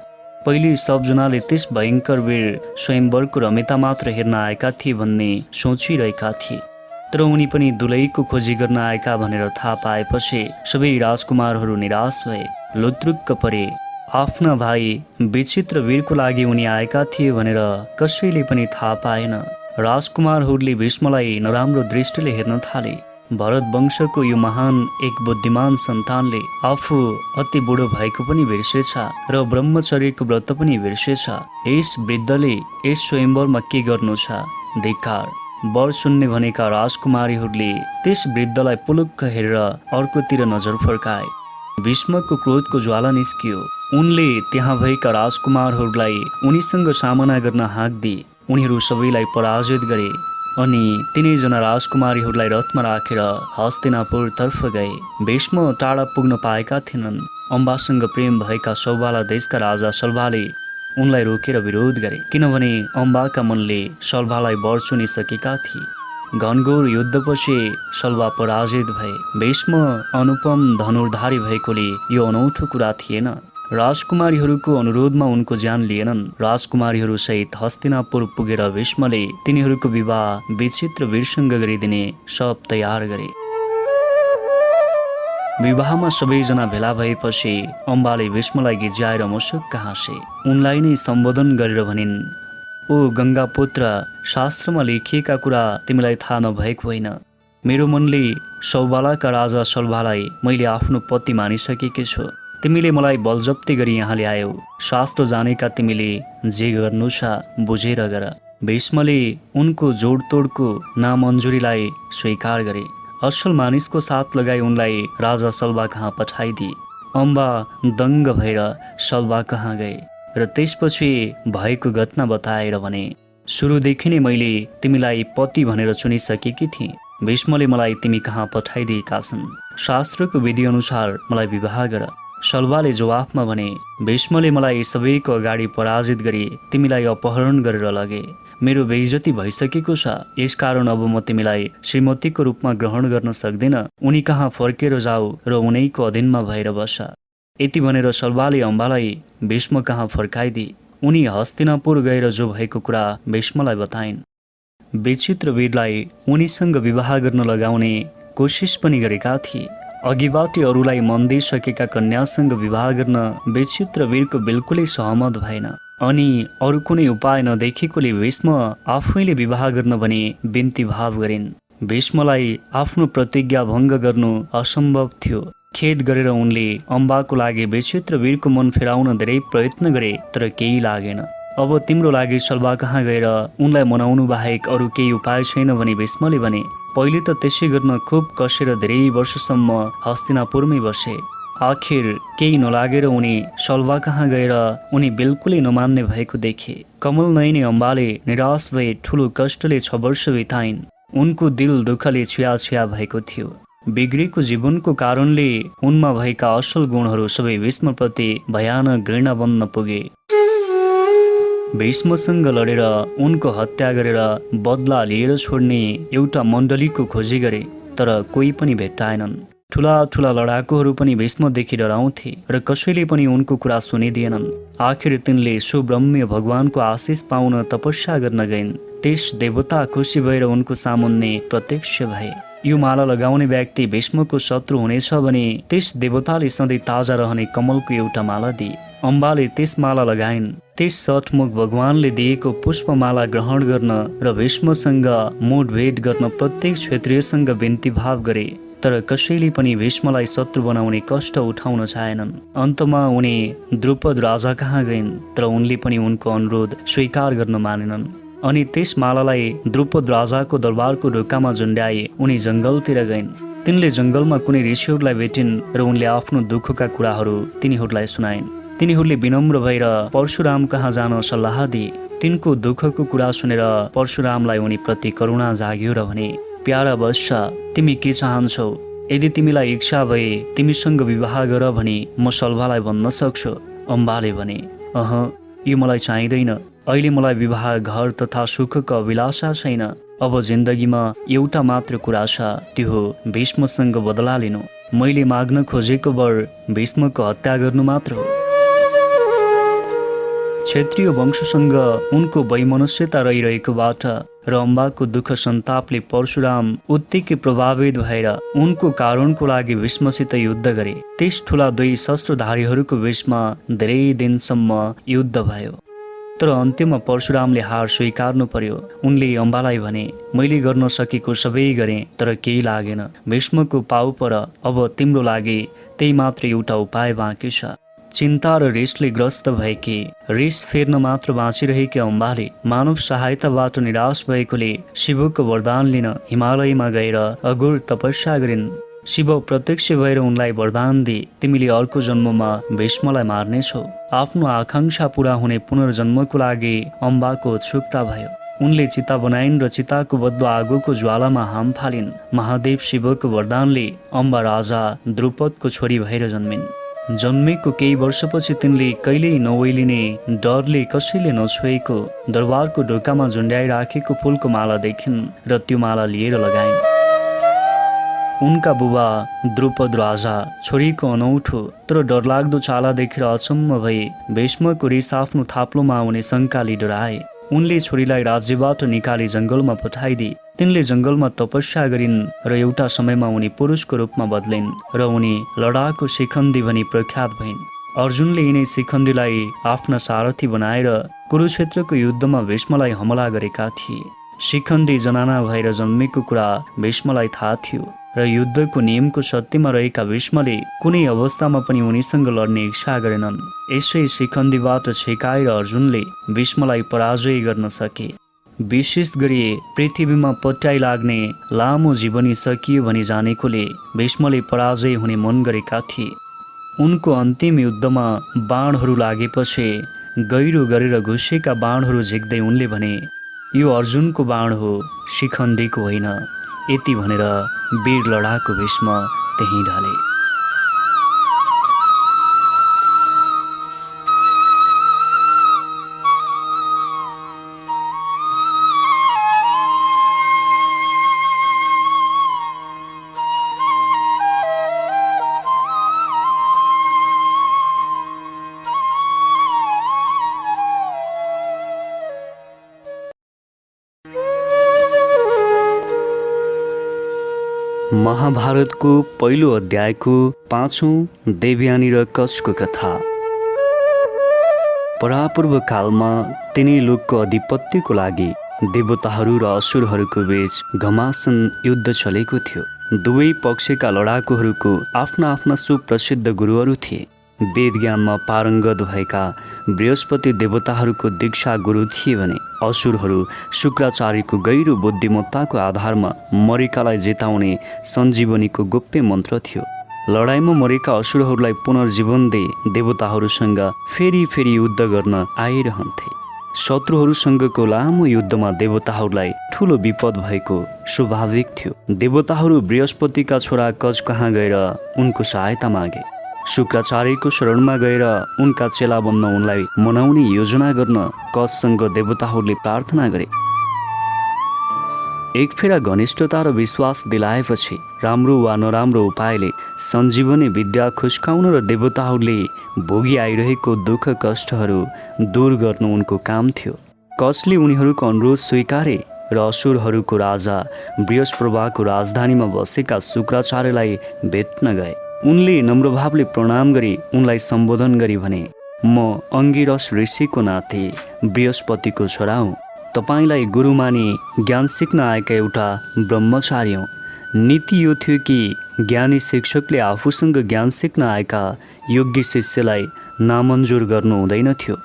पहिले सबजनाले त्यस भयङ्कर वीर स्वयम्वरको रमिता मात्र हेर्न आएका थिए भन्ने सोचिरहेका थिए। तर उनी पनि दुलहीको खोजी गर्न आएका भनेर थाहा पाएपछि सबै राजकुमारहरू निराश भए, लुत्रुक्क परे। आफ्ना भाइ विचित्रवीरको लागि उनी आएका थिए भनेर कसैले पनि थाहा पाएन। राजकुमारहरूले भीष्मलाई नराम्रो दृष्टिले हेर्न थाले। भरत वंशको यो महान एक बुद्धिमान सन्तानले आफू अति बुढो भएको पनि बिर्सेछ र ब्रह्मचर्यको व्रत पनि बिर्सेछ। यस वृद्धले यस स्वयम्वरमा के गर्नु छ? धिक्कार! वर सुन्ने भनेका राजकुमारीहरूले त्यस वृद्धलाई पुलुक्क हेरेर अर्कोतिर नजर फर्काए। भीष्मको क्रोधको ज्वाला निस्कियो। उनले त्यहाँ भएका राजकुमारहरूलाई उनीसँग सामना गर्न हाक दिए। उनीहरू सबैलाई पराजित गरे अनि तिनैजना राजकुमारीहरूलाई रथमा राखेर हस्तिनापुरतर्फ गए। भीष्म टाढा पुग्न पाएका थिएनन्। अम्बासँग प्रेम भएका सौबाला देशका राजा सल्भाले उनलाई रोकेर विरोध गरे, किनभने अम्बाका मनले सल्भालाई वर चुनिसकेका थिए। घनघोर युद्धपछि सल्भा पराजित भए। भीष्म अनुपम धनुर्धारी भएकोले यो अनौठो कुरा थिएन। राजकुमारीहरूको अनुरोधमा उनको ज्यान लिएनन्। राजकुमारीहरू सहित हस्तिनापुर पुगेर भीष्मले तिनीहरूको विवाह विचित्रवीरसँग गरिदिने सब तयार गरे। विवाहमा सबैजना भेला भएपछि अम्बाले भीष्मलाई गिज्याएर मुसुक्क हाँसे। उनलाई नै सम्बोधन गरेर भनिन्, ओ गङ्गा पुत्र, शास्त्रमा लेखिएका कुरा तिमीलाई थाहा नभएको होइन। मेरो मनले सौबालाका राजा सल्भालाई मैले आफ्नो पति मानिसकेकी छु। तिमीले मलाई बलजप्ती गरी यहाँ ल्यायौ। शास्त्र जानेका तिमीले जे गर्नु छ बुझेर गर। भीष्मले उनको जोडतोडको नामञ्जुरीलाई स्वीकार गरे। असल मानिसको साथ लगाई उनलाई राजा सल्भा कहाँ पठाइदिए। अम्बा दङ्ग भएर सल्भा कहाँ गए र त्यसपछि भएको घटना बताएर भने, सुरुदेखि नै मैले तिमीलाई पति भनेर चुनिसकेकी थिएँ। भीष्मले मलाई तिमी कहाँ पठाइदिएका छन्। शास्त्रको विधि अनुसार मलाई विवाह गर। सल्भाले जवाफमा भने, भीष्मले मलाई सबैको अगाडि पराजित गरी तिमीलाई अपहरण गरेर लगे। मेरो बेइज्जती भइसकेको छ, यसकारण अब म तिमीलाई श्रीमतीको रूपमा ग्रहण गर्न सक्दिन। उनी कहाँ फर्केर जाऊ र उनैको अधीनमा भएर बस। यति भनेर सल्भाले अम्बालाई भीष्म कहाँ फर्काइदिए। उनी हस्तिनापुर गएर जो भएको कुरा भीष्मलाई बताइन्। विचित्रवीरलाई उनीसँग विवाह गर्न लगाउने कोसिस पनि गरेका थिए। अघिबाटै अरूलाई मन दिइसकेका कन्यासँग विवाह गर्न विचित्रवीरको बिल्कुलै सहमत भएन अनि अरू कुनै उपाय नदेखेकोले भीष्म आफैले विवाह गर्न भने बिन्ती भाव गरिन्। भीष्मलाई आफ्नो प्रतिज्ञा भङ्ग गर्नु असम्भव थियो। खेद गरेर उनले अम्बाको लागि विचित्रवीरको मन फेराउन धेरै प्रयत्न गरे, तर केही लागेन। अब तिम्रो लागि सल्भा कहाँ गएर उनलाई मनाउनु बाहेक अरू केही उपाय छैन भने भीष्मले भने। पहिले त त्यसै गर्न खुब कसेर धेरै वर्षसम्म हस्तिनापुरमै बसे। आखिर केही नलागेर उनी सल्भा कहाँ गएर उनी बिल्कुलै नमान्ने भएको देखे। कमल नयनी अम्बाले निराश भए ठुलो कष्टले 6 वर्ष बिताइन्। उनको दिल दुःखले छिया भएको थियो। बिग्रेको जीवनको कारणले उनमा भएका असल गुणहरू सबै भीष्मप्रति भयानक घृणा बन्न पुगे। भीष्मसँग लडेर उनको हत्या गरेर बदला लिएर छोड्ने एउटा मण्डलीको खोजी गरे, तर कोही पनि भेट्टाएनन्। ठुला ठुला लडाकुहरू पनि भीष्मदेखि डराउँथे र कसैले पनि उनको कुरा सुनिदिएनन्। आखिर तिनले सुब्रह्म्य भगवानको आशिष पाउन तपस्या गर्न गइन्। त्यस देवता खुसी भएर उनको सामुन्ने प्रत्यक्ष भए। यो माला लगाउने व्यक्ति भीष्मको शत्रु हुनेछ भने त्यस देवताले सधैँ ताजा रहने कमलको एउटा माला दिए। अम्बाले त्यस माला लगाइन्। त्यस सठमुख भगवानले दिएको पुष्पमाला ग्रहण गर्न र भीष्मसँग मुठभेड गर्न प्रत्येक क्षत्रियसँग बिन्ती भाव गरे। तर कसैले पनि भीष्मलाई शत्रु बनाउने कष्ट उठाउन चाहेनन्। अन्तमा उनी द्रुपद राजा कहाँ गइन्, तर उनले पनि उनको अनुरोध स्वीकार गर्न मानेनन्। अनि त्यस मालालाई द्रुपद राजाको दरबारको ढोकामा झुन्ड्याए उनी जङ्गलतिर गइन्। तिनले जङ्गलमा कुनै ऋषिहरूलाई भेटिन् र उनले आफ्नो दुःखका कुराहरू तिनीहरूलाई सुनाइन्। तिनीहरूले विनम्र भएर परशुराम कहाँ जान सल्लाह दिए। तिनको दुःखको कुरा सुनेर परशुरामलाई उनीप्रति करुणा जाग्यो र भने, प्यारा वत्स, तिमी के चाहन्छौ? यदि तिमीलाई इच्छा भए तिमीसँग विवाह गर भने म सल्भालाई भन्न सक्छु। अम्बाले भने, यो मलाई चाहिँदैन। अहिले मलाई विवाह, घर तथा सुखको अभिलाषा छैन। अब जिन्दगीमा एउटा मात्र कुरा छ, त्यो हो भीष्मसँग बदला लिनु। मैले माग्न खोजेको वर भीष्मको हत्या गर्नु मात्र हो। क्षेत्रीय वंशसँग उनको वैमनस्यता रहिरहेकोबाट र अम्बाको दुःख सन्तापले परशुराम उत्तिकै प्रभावित भएर उनको कारणको लागि भीष्मसित युद्ध गरे। त्यस ठुला दुई शस्त्रधारीहरूको बीचमा धेरै दिनसम्म युद्ध भयो। तर अन्त्यमा परशुरामले हार स्वीकार्नु पर्यो। उनले अम्बालाई भने, मैले गर्न सकेको सबै गरेँ, तर केही लागेन। भीष्मको पाउ पर, अब तिम्रो लागि त्यही मात्र एउटा उपाय बाँकी छ। चिन्ता र रिसले ग्रस्त भएकी, रिस फेर्न मात्र बाँचिरहेकी अम्बाले मानव सहायताबाट निराश भएकोले शिवको वरदान लिन हिमालयमा गएर अघोर तपस्या गरिन्। शिव प्रत्यक्ष भएर उनलाई वरदान दिए, तिमीले अर्को जन्ममा भीष्मलाई मार्नेछौ। आफ्नो आकांक्षा पूरा हुने पुनर्जन्मको लागि अम्बाको उत्सुकता भयो। उनले चिता बनाइन् र चिताको बदलो आगोको ज्वालामा हाम फालिन्। महादेव शिवको वरदानले अम्बा राजा द्रुपदको छोरी भएर जन्मिन्। जन्मेको केही वर्षपछि तिनले कहिल्यै नओइलिने डरले कसैले नछोएको दरबारको ढोकामा झुन्ड्याइराखेको फूलको माला देखिन् र त्यो माला लिएर लगाइन्। उनका बुबा द्रुपद राजा छोरीको अनौठो तर डरलाग्दो चाला देखेर अचम्म भई भीष्मको रिस आफ्नो थाप्लोमा आउने शङ्काले डराए। उनले छोरीलाई राज्यबाट निकाली जङ्गलमा पठाइदिए। तिनले जङ्गलमा तपस्या गरिन् र एउटा समयमा उनी पुरुषको रूपमा बदलिन् र उनी लडाकु शिखण्डी भनी प्रख्यात भइन्। अर्जुनले यिनै शिखण्डीलाई आफ्ना सारथी बनाएर कुरुक्षेत्रको युद्धमा भीष्मलाई हमला गरेका थिए। शिखण्डी जनाना भएर जन्मेको कुरा भीष्मलाई थाहा थियो र युद्धको नियमको सत्यमा रहेका भीष्मले कुनै अवस्थामा पनि उनीसँग लड्ने इच्छा गरेनन्। यसै शिखण्डीबाट छेकाएर अर्जुनले भीष्मलाई पराजय गर्न सके। विशेष गरी पृथ्वीमा पट्याइ लाग्ने लामो जीवनी सकियो भनी जानेकोले भीष्मले पराजय हुने मन गरेका थिए। उनको अन्तिम युद्धमा बाणहरू लागेपछि गहिरो गरेर घुसेका बाणहरू झिक्दै उनले भने, यो अर्जुनको बाण हो, शिखण्डीको होइन। यति भनेर वीर लडाकु भीष्म त्यहीँ ढले। महाभारतको पहिलो अध्यायको 5औं देवयानी र कचको कथा। परापूर्व कालमा तिनै लोकको अधिपत्यको लागि देवताहरू र असुरहरूको बीच घमासान युद्ध चलेको थियो। दुवै पक्षका लडाकुहरूको आफ्ना आफ्ना सुप्रसिद्ध गुरुहरू थिए। वेद ज्ञानमा पारङ्गत भएका बृहस्पति देवताहरूको दीक्षा गुरु थिए भने असुरहरू शुक्राचार्यको गहिरो बुद्धिमत्ताको आधारमा मरेकालाई जिताउने सञ्जीवनीको गोप्य मन्त्र थियो। लडाइँमा मरेका असुरहरूलाई पुनर्जीवन दे देवताहरूसँग फेरि फेरि युद्ध गर्न आइरहन्थे। शत्रुहरूसँगको लामो युद्धमा देवताहरूलाई ठुलो विपद भएको स्वाभाविक थियो। देवताहरू बृहस्पतिका छोरा कच कहाँ गएर उनको सहायता मागे। शुक्राचार्यको शरणमा गएर उनका चेला बन्न उनलाई मनाउने योजना गर्न कचसँग देवताहरूले प्रार्थना गरे। एक फेरा घनिष्ठता र विश्वास दिलाएपछि राम्रो वा नराम्रो उपायले सञ्जीवनी विद्या खुस्काउन र देवताहरूले भोगी आइरहेको दुःख कष्टहरू दूर गर्नु उनको काम थियो। कचले उनीहरूको अनुरोध स्वीकारे र असुरहरूको राजा बृहस्पतिको राजधानीमा बसेका शुक्राचार्यलाई भेट्न गए। उनले नम्रभावले प्रणाम गरी उनलाई सम्बोधन गरी भने, म अंगिरस ऋषिको नाते बृहस्पतिको छोरा हुँ। तपाईलाई गुरु मानी ज्ञान सिक्न आएका एउटा ब्रह्मचारी हुँ। नीति यो थियो कि ज्ञानी शिक्षकले आफूसँग ज्ञान सिक्न आएका योग्य शिष्यलाई नामन्जुर गर्नु हुँदैन थियो।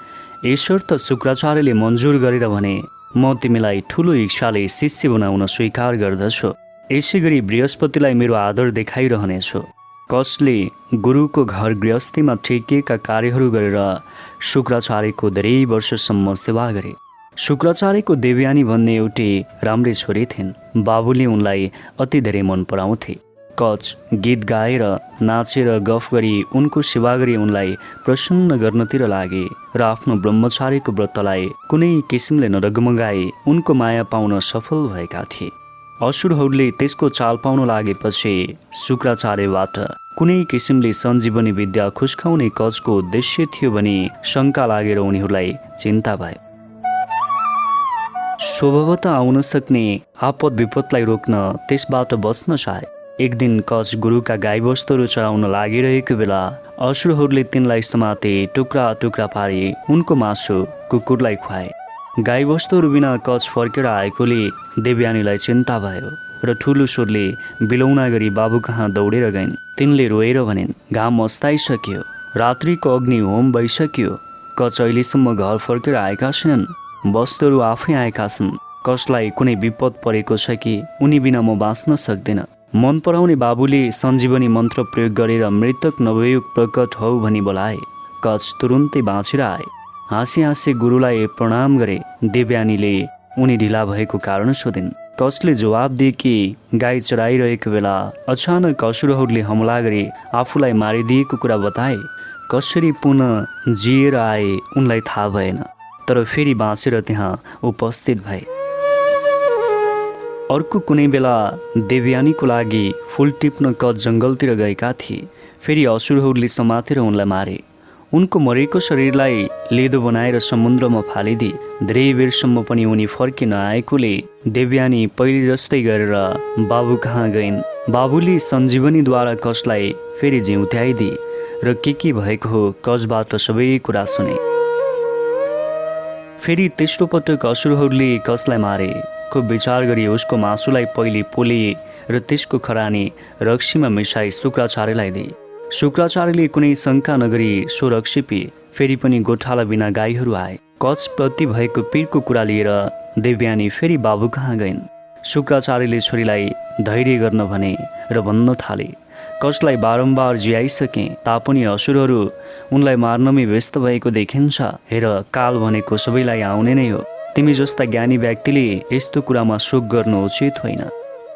यसर्थ शुक्राचार्यले मन्जुर गरेर भने, म तिमीलाई ठुलो इच्छाले शिष्य बनाउन स्वीकार गर्दछु। यसै गरी बृहस्पतिलाई मेरो आदर देखाइरहनेछु। कचले गुरुको घर गृहस्थीमा ठेकिएका कार्यहरू गरेर शुक्राचार्यको धेरै वर्षसम्म सेवा गरे। शुक्राचार्यको देवयानी भन्ने एउटी राम्री छोरी थिइन्। बाबुले उनलाई अति धेरै मन पराउँथे। कच गीत गाएर नाचेर गफ गरी उनको सेवा गरी उनलाई प्रसन्न गर्नतिर लागे र आफ्नो ब्रह्मचार्यको व्रतलाई कुनै किसिमले नडगमगाए उनको माया पाउन सफल भएका थिए। असुरहरूले त्यसको चाल पाउन लागेपछि शुक्राचार्यबाट कुनै किसिमले सञ्जीवनी विद्या खुस्काउने कचको उद्देश्य थियो भने शङ्का लागेर उनीहरूलाई चिन्ता भयो। स्वभावतः आउन सक्ने आपद विपदलाई रोक्न त्यसबाट बच्न चाहे। एक दिन कच गुरुका गाईबस्तुहरू चराउन लागिरहेको बेला असुरहरूले तिनलाई समाते टुक्रा टुक्रा पारी उनको मासु कुकुरलाई खुवाए। गाईबस्तुहरू बिना कच फर्केर आएकोले देवयानीलाई चिन्ता भयो र ठुलो स्वरले बिलौना गरी बाबु कहाँ दौडेर गइन्। तिनले रोएर भनिन्, घाम अस्ताइसक्यो, रात्रिको अग्नि होम भइसक्यो। कच अहिलेसम्म घर फर्केर आएका छैनन्। वस्तुहरू आफै आएका छन्। कसलाई कुनै विपद परेको छ कि उनी बिना म बाँच्न सक्दिन। मन पराउने बाबुले सञ्जीवनी मन्त्र प्रयोग गरेर मृतक नवयुग प्रकट हौ भनी बोलाए। कच तुरुन्तै बाँचेर आए। हाँसी हाँसी गुरुलाई प्रणाम गरे। देवयानीले उनी ढिला भएको कारण सोधिन्। कचले जवाब दिए कि गाई चराइरहेको बेला अचानक असुरहरूले हमला गरी आफूलाई मारिदिएको कुरा बताए। कसरी पुनः जिएर आए उनलाई थाहा भएन, तर फेरि बाँचेर त्यहाँ उपस्थित भए। अर्को कुनै बेला देवयानीको लागि फुल टिप्न कच जङ्गलतिर गएका थिए। फेरि असुरहरूले समातेर उनलाई मारे। उनको मरेको शरीरलाई लेदो बनाएर समुद्रमा फालिदिए। धेरै बेरसम्म पनि उनी फर्किन आएकोले देवयानी पहिले जस्तै गरेर बाबु कहाँ गइन्। बाबुले सञ्जीवनीद्वारा कचलाई फेरि जिउत्याइदिए र के भएको हो कचबाट सबै कुरा सुने। फेरि तेस्रो पटक असुरहरूले कचलाई मारे। खुब विचार गरी उसको मासुलाई पहिले पोले र त्यसको खरानी रक्सीमा मिसाई शुक्राचार्यलाई दिए। शुक्राचार्यले कुनै शङ्का नगरी सो रक्सी पिए। फेरि पनि गोठाला बिना गाईहरू आए। कचप्रति भएको पीरको कुरा लिएर देवयानी फेरि बाबु कहाँ गइन्। शुक्राचार्यले छोरीलाई धैर्य गर्न भने र भन्न थाले, कचलाई बारम्बार जियाइसके तापनि असुरहरू उनलाई मार्नमै व्यस्त भएको देखिन्छ। हेर, काल भनेको सबैलाई आउने नै हो। तिमी जस्ता ज्ञानी व्यक्तिले यस्तो कुरामा शोक गर्नु उचित होइन।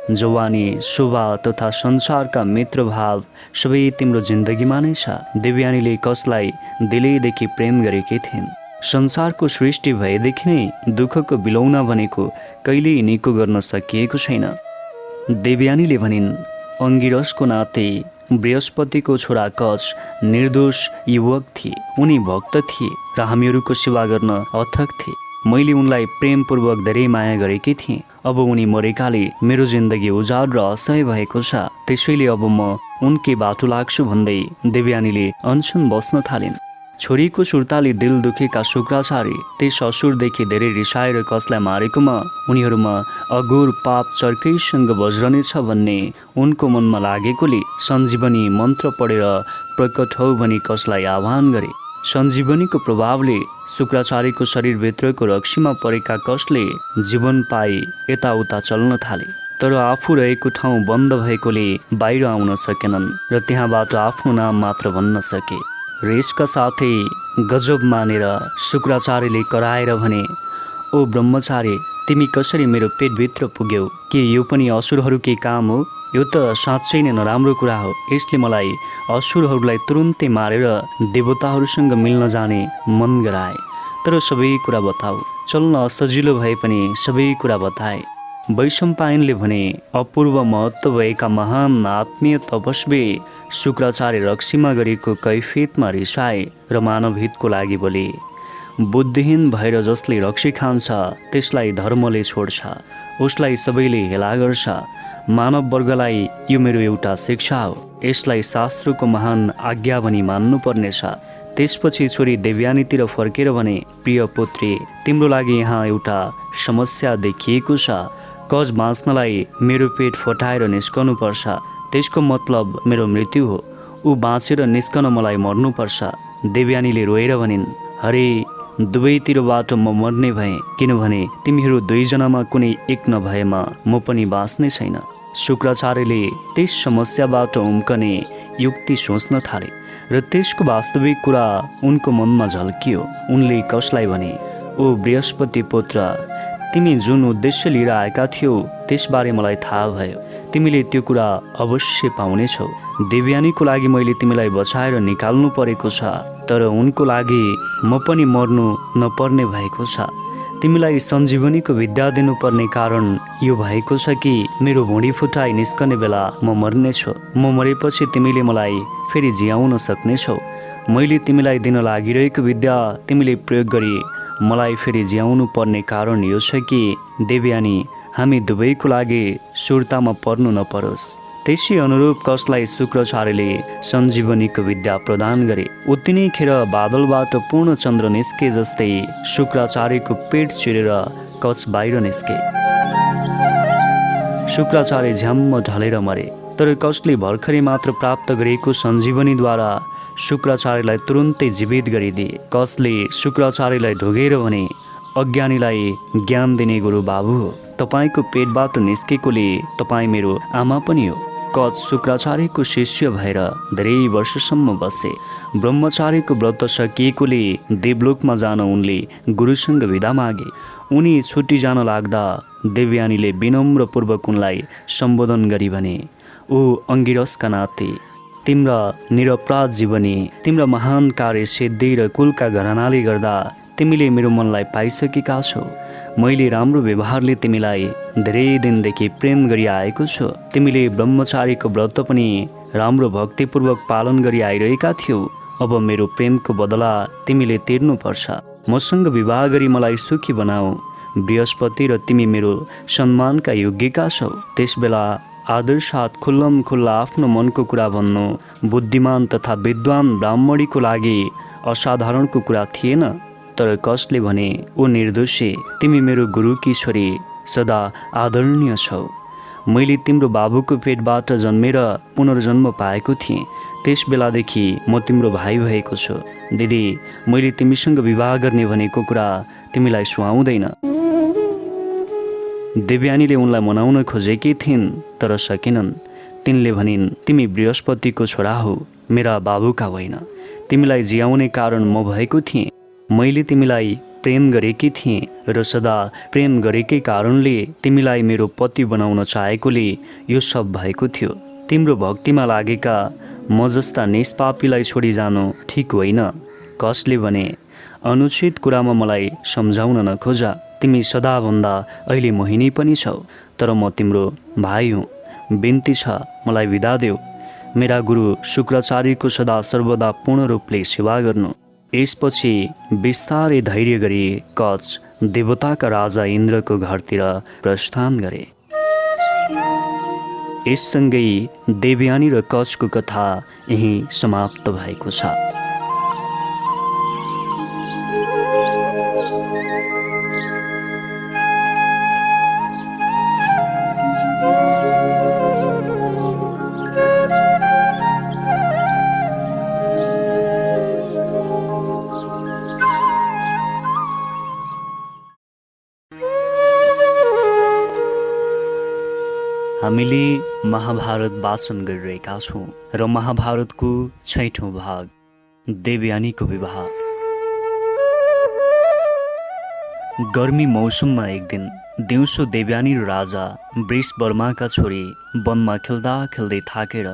जवानी, शोभा तथा संसारका मित्रभाव सबै तिम्रो जिन्दगीमा नै छ। देवयानीले कचलाई दिलैदेखि प्रेम गरेकी थिइन्। संसारको सृष्टि भएदेखि नै दुःखको बिलौना भनेको कहिल्यै निको गर्न सकिएको छैन। देवयानीले भनिन्, अंगिरसको नाते बृहस्पतिको छोरा कच निर्दोष युवक थिए। उनी भक्त थिए र हामीहरूको सेवा गर्न अथक थिए। मैले उनलाई प्रेमपूर्वक धेरै माया गरेकी थिएँ। अब उनी मरेकाले मेरो जिन्दगी उजाड र असह्य भएको छ। त्यसैले अब म उनकै बाटो लाग्छु भन्दै देवयानीले अनसन बस्न थालिन्। छोरीको सुर्ताले दिल दुखेका शुक्राचार्य त्यस असुरदेखि धेरै रिसाएर कचलाई मारेकोमा उनीहरूमा अघोर पाप चर्कैसँग बज्रनेछ भन्ने उनको मनमा लागेकोले सञ्जीवनी मन्त्र पढेर प्रकट हौ भनी कचलाई आह्वान गरे। सञ्जीवनीको प्रभावले शुक्राचार्यको शरीरभित्रको रक्सीमा परेका कचले जीवन पाए यताउता चल्न थाले। तर आफू रहेको ठाउँ बन्द भएकोले बाहिर आउन सकेनन् र त्यहाँबाट आफ्नो नाम मात्र भन्न सके। रेसका साथै गजब मानेर शुक्राचार्यले कराएर भने, ओ ब्रह्मचार्य, तिमी कसरी मेरो पेटभित्र पुग्यौ? के यो पनि असुरहरूकै काम हो? यो त साँच्चै नै नराम्रो कुरा हो। यसले मलाई असुरहरूलाई तुरुन्तै मारेर देवताहरूसँग मिल्न जाने मन गराए। तर सबै कुरा बताऊ। चल्न असजिलो भए पनि सबै कुरा बताए। वैशम्पायनले भने अपूर्व महत्त्व भएका महान आत्मीय तपस्वी शुक्राचार्य रक्सीमा गरेको कैफियतमा रिसाए र मानव हितको लागि बोले। बुद्धिहीन भएर जसले रक्सी खान्छ त्यसलाई धर्मले छोड्छ, उसलाई सबैले हेला गर्छ। मानव वर्गलाई यो मेरो एउटा शिक्षा हो, यसलाई शास्त्रको महान आज्ञा भनी मान्नुपर्नेछ। त्यसपछि छोरी देवयानीतिर फर्केर भने, प्रिय पुत्री, तिम्रो लागि यहाँ एउटा समस्या देखिएको छ। कज बाँच्नलाई मेरो पेट फटाएर निस्कनुपर्छ, त्यसको मतलब मेरो मृत्यु हो। ऊ बाँचेर निस्कन मलाई मर्नुपर्छ। देवयानीले रोएर भनिन्, हरे, दुवैतिरबाट म मर्ने भएँ, किनभने तिमीहरू दुईजनामा कुनै एक नभएमा म पनि बाँच्ने छैन। शुक्राचार्यले त्यस समस्याबाट उम्कने युक्ति सोच्न थाले र त्यसको वास्तविक कुरा उनको मनमा झल्कियो। उनले कसलाई भने, ओ बृहस्पति पुत्र, तिमी जुन उद्देश्य लिएर आएका थियौ त्यसबारे मलाई थाहा भयो। तिमीले त्यो कुरा अवश्य पाउनेछौ। देवयानीको लागि मैले तिमीलाई बचाएर निकाल्नु परेको छ, तर उनको लागि म पनि मर्नु नपर्ने भएको छ। तिमीलाई सञ्जीवनीको विद्या दिनुपर्ने कारण यो भएको छ कि मेरो भुँडी फुटाइ निस्कने बेला म मर्नेछु। म मरेपछि तिमीले मलाई फेरि जियाउन सक्नेछौ। मैले तिमीलाई दिन लागिरहेको विद्या तिमीले प्रयोग गरी मलाई फेरि जियाउनु पर्ने कारण यो छ कि देवयानी, हामी दुवैको लागि सुर्तामा पर्नु नपरोस्। त्यसै अनुरूप कसलाई शुक्राचार्यले सञ्जीवनीको विद्या प्रदान गरे। उत्तिनै खेर बादलबाट पूर्ण चन्द्र निस्के जस्तै शुक्राचार्यको पेट चिरेर कच बाहिर निस्के। शुक्राचार्य झ्याम्म ढलेर मरे। तर कसले भर्खरै मात्र प्राप्त गरेको सञ्जीवनीद्वारा शुक्राचार्यलाई तुरुन्तै जीवित गरिदिए। कसले शुक्राचार्यलाई ढोगेर भने, अज्ञानीलाई ज्ञान दिने गुरु बाबु हो। तपाईँको पेटबाट निस्केकोले तपाईँ मेरो आमा पनि हो। कच शुक्राचार्यको शिष्य भएर धेरै वर्षसम्म बसे। ब्रह्मचार्यको व्रत सकिएकोले देवलोकमा जान उनले गुरुसँग विदा मागे। उनी छुट्टी जान लाग्दा देवयानीले विनम्रपूर्वक उनलाई सम्बोधन गरी भने, ओ अङ्गिरसका नाते, तिम्रा निरपराध जीवनी, तिम्रा महान कार्य सिद्धि र कुलका घरानाले गर्दा तिमीले मेरो मनलाई पाइसकेका छौ। मैले राम्रो व्यवहारले तिमीलाई धेरै दिनदेखि प्रेम गरी आएको छु। तिमीले ब्रह्मचारीको व्रत पनि राम्रो भक्तिपूर्वक पालन गरी आइरहेका थियौ। अब मेरो प्रेमको बदला तिमीले तिर्नुपर्छ। मसँग विवाह गरी मलाई सुखी बनाऊ। बृहस्पति र तिमी मेरो सम्मानका योग्यका छौ। त्यसबेला आदर साथ खुल्लम खुल्ला आफ्नो मनको कुरा भन्नु बुद्धिमान तथा विद्वान ब्राह्मणीको लागि असाधारणको कुरा थिएन। तर कसले भने, ओ निर्दोषी, तिमी मेरो गुरुकी छोरी सदा आदरणीय छौ। मैले तिम्रो बाबुको पेटबाट जन्मेर पुनर्जन्म पाएको थिएँ। त्यस बेलादेखि म तिम्रो भाइ भएको छु। दिदी, मैले तिमीसँग विवाह गर्ने भनेको कुरा तिमीलाई सुहाउँदैन। देवयानीले उनलाई मनाउन खोजेकी थिइन्, तर सकेनन्। तिनले भनिन्, तिमी बृहस्पतिको छोरा हो, मेरा बाबुका होइन। तिमीलाई जियाउने कारण म भएको थिएँ। मैले तिमीलाई प्रेम गरेकी थिएँ र सदा प्रेम गरेकै कारणले तिमीलाई मेरो पति बनाउन चाहेकोले यो सब भएको थियो। तिम्रो भक्तिमा लागेका म जस्ता निष्पापीलाई छोडी जानु ठिक होइन। कसले भने, अनुचित कुरामा मलाई सम्झाउन नखोजा। तिमी सदाभन्दा अहिले मोहिनी पनि छौ, तर म तिम्रो भाइ हुँ। बिन्ती छ, मलाई विदा देऊ। मेरा गुरु शुक्राचार्यको सदा सर्वदा पूर्ण रूपले सेवा गर्नु। यसपछि बिस्तारै धैर्य गरी कच देवताका राजा इन्द्रको घरतिर प्रस्थान गरे। यससँगै देवयानी र कचको कथा यही समाप्त भएको छ। हामीले महाभारत वाचन गरिरहेका छौँ र महाभारतको 6औं भाग देवयानीको विवाह। गर्मी मौसममा एक दिन दिउँसो देवयानी र राजा वृषवर्माका छोरी वनमा खेल्दा खेल्दै थाकेर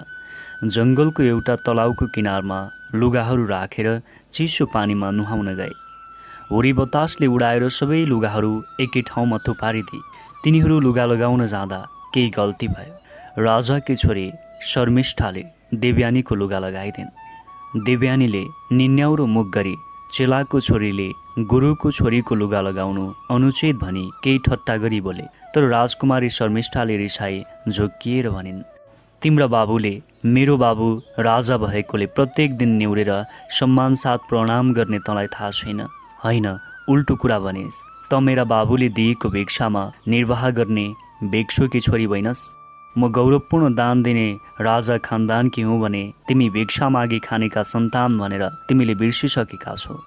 जङ्गलको एउटा तलाउको किनारमा लुगाहरू राखेर चिसो पानीमा नुहाउन गए। हुरी बतासले उडाएर सबै लुगाहरू एकै ठाउँमा थुपारिदिए। तिनीहरू लुगा लगाउन जाँदा केही गल्ती भयो। राजाकी छोरी शर्मिष्ठाले देवयानीको लुगा लगाइदिन्। देवयानीले निन्याउरो मुख गरी चेलाको छोरीले गुरुको छोरीको लुगा लगाउनु अनुचित भनी केही ठट्टा गरी बोले। तर राजकुमारी शर्मिष्ठाले रिसाई झोक्किएर भनिन्, तिम्रा बाबुले मेरो बाबु राजा भएकोले प्रत्येक दिन न्युरेर सम्मानसाथ प्रणाम गर्ने तँलाई थाहा छैन? होइन, उल्टो कुरा भनेस्। त मेरा बाबुले दिएको भिक्षामा निर्वाह गर्ने भिक्षुकी छोरी होइनस्? म गौरवपूर्ण दान दिने राजा खानदानकी हुँ भने तिमी भिक्षा मागी खानेका सन्तान भनेर तिमीले बिर्सिसकेका छौ।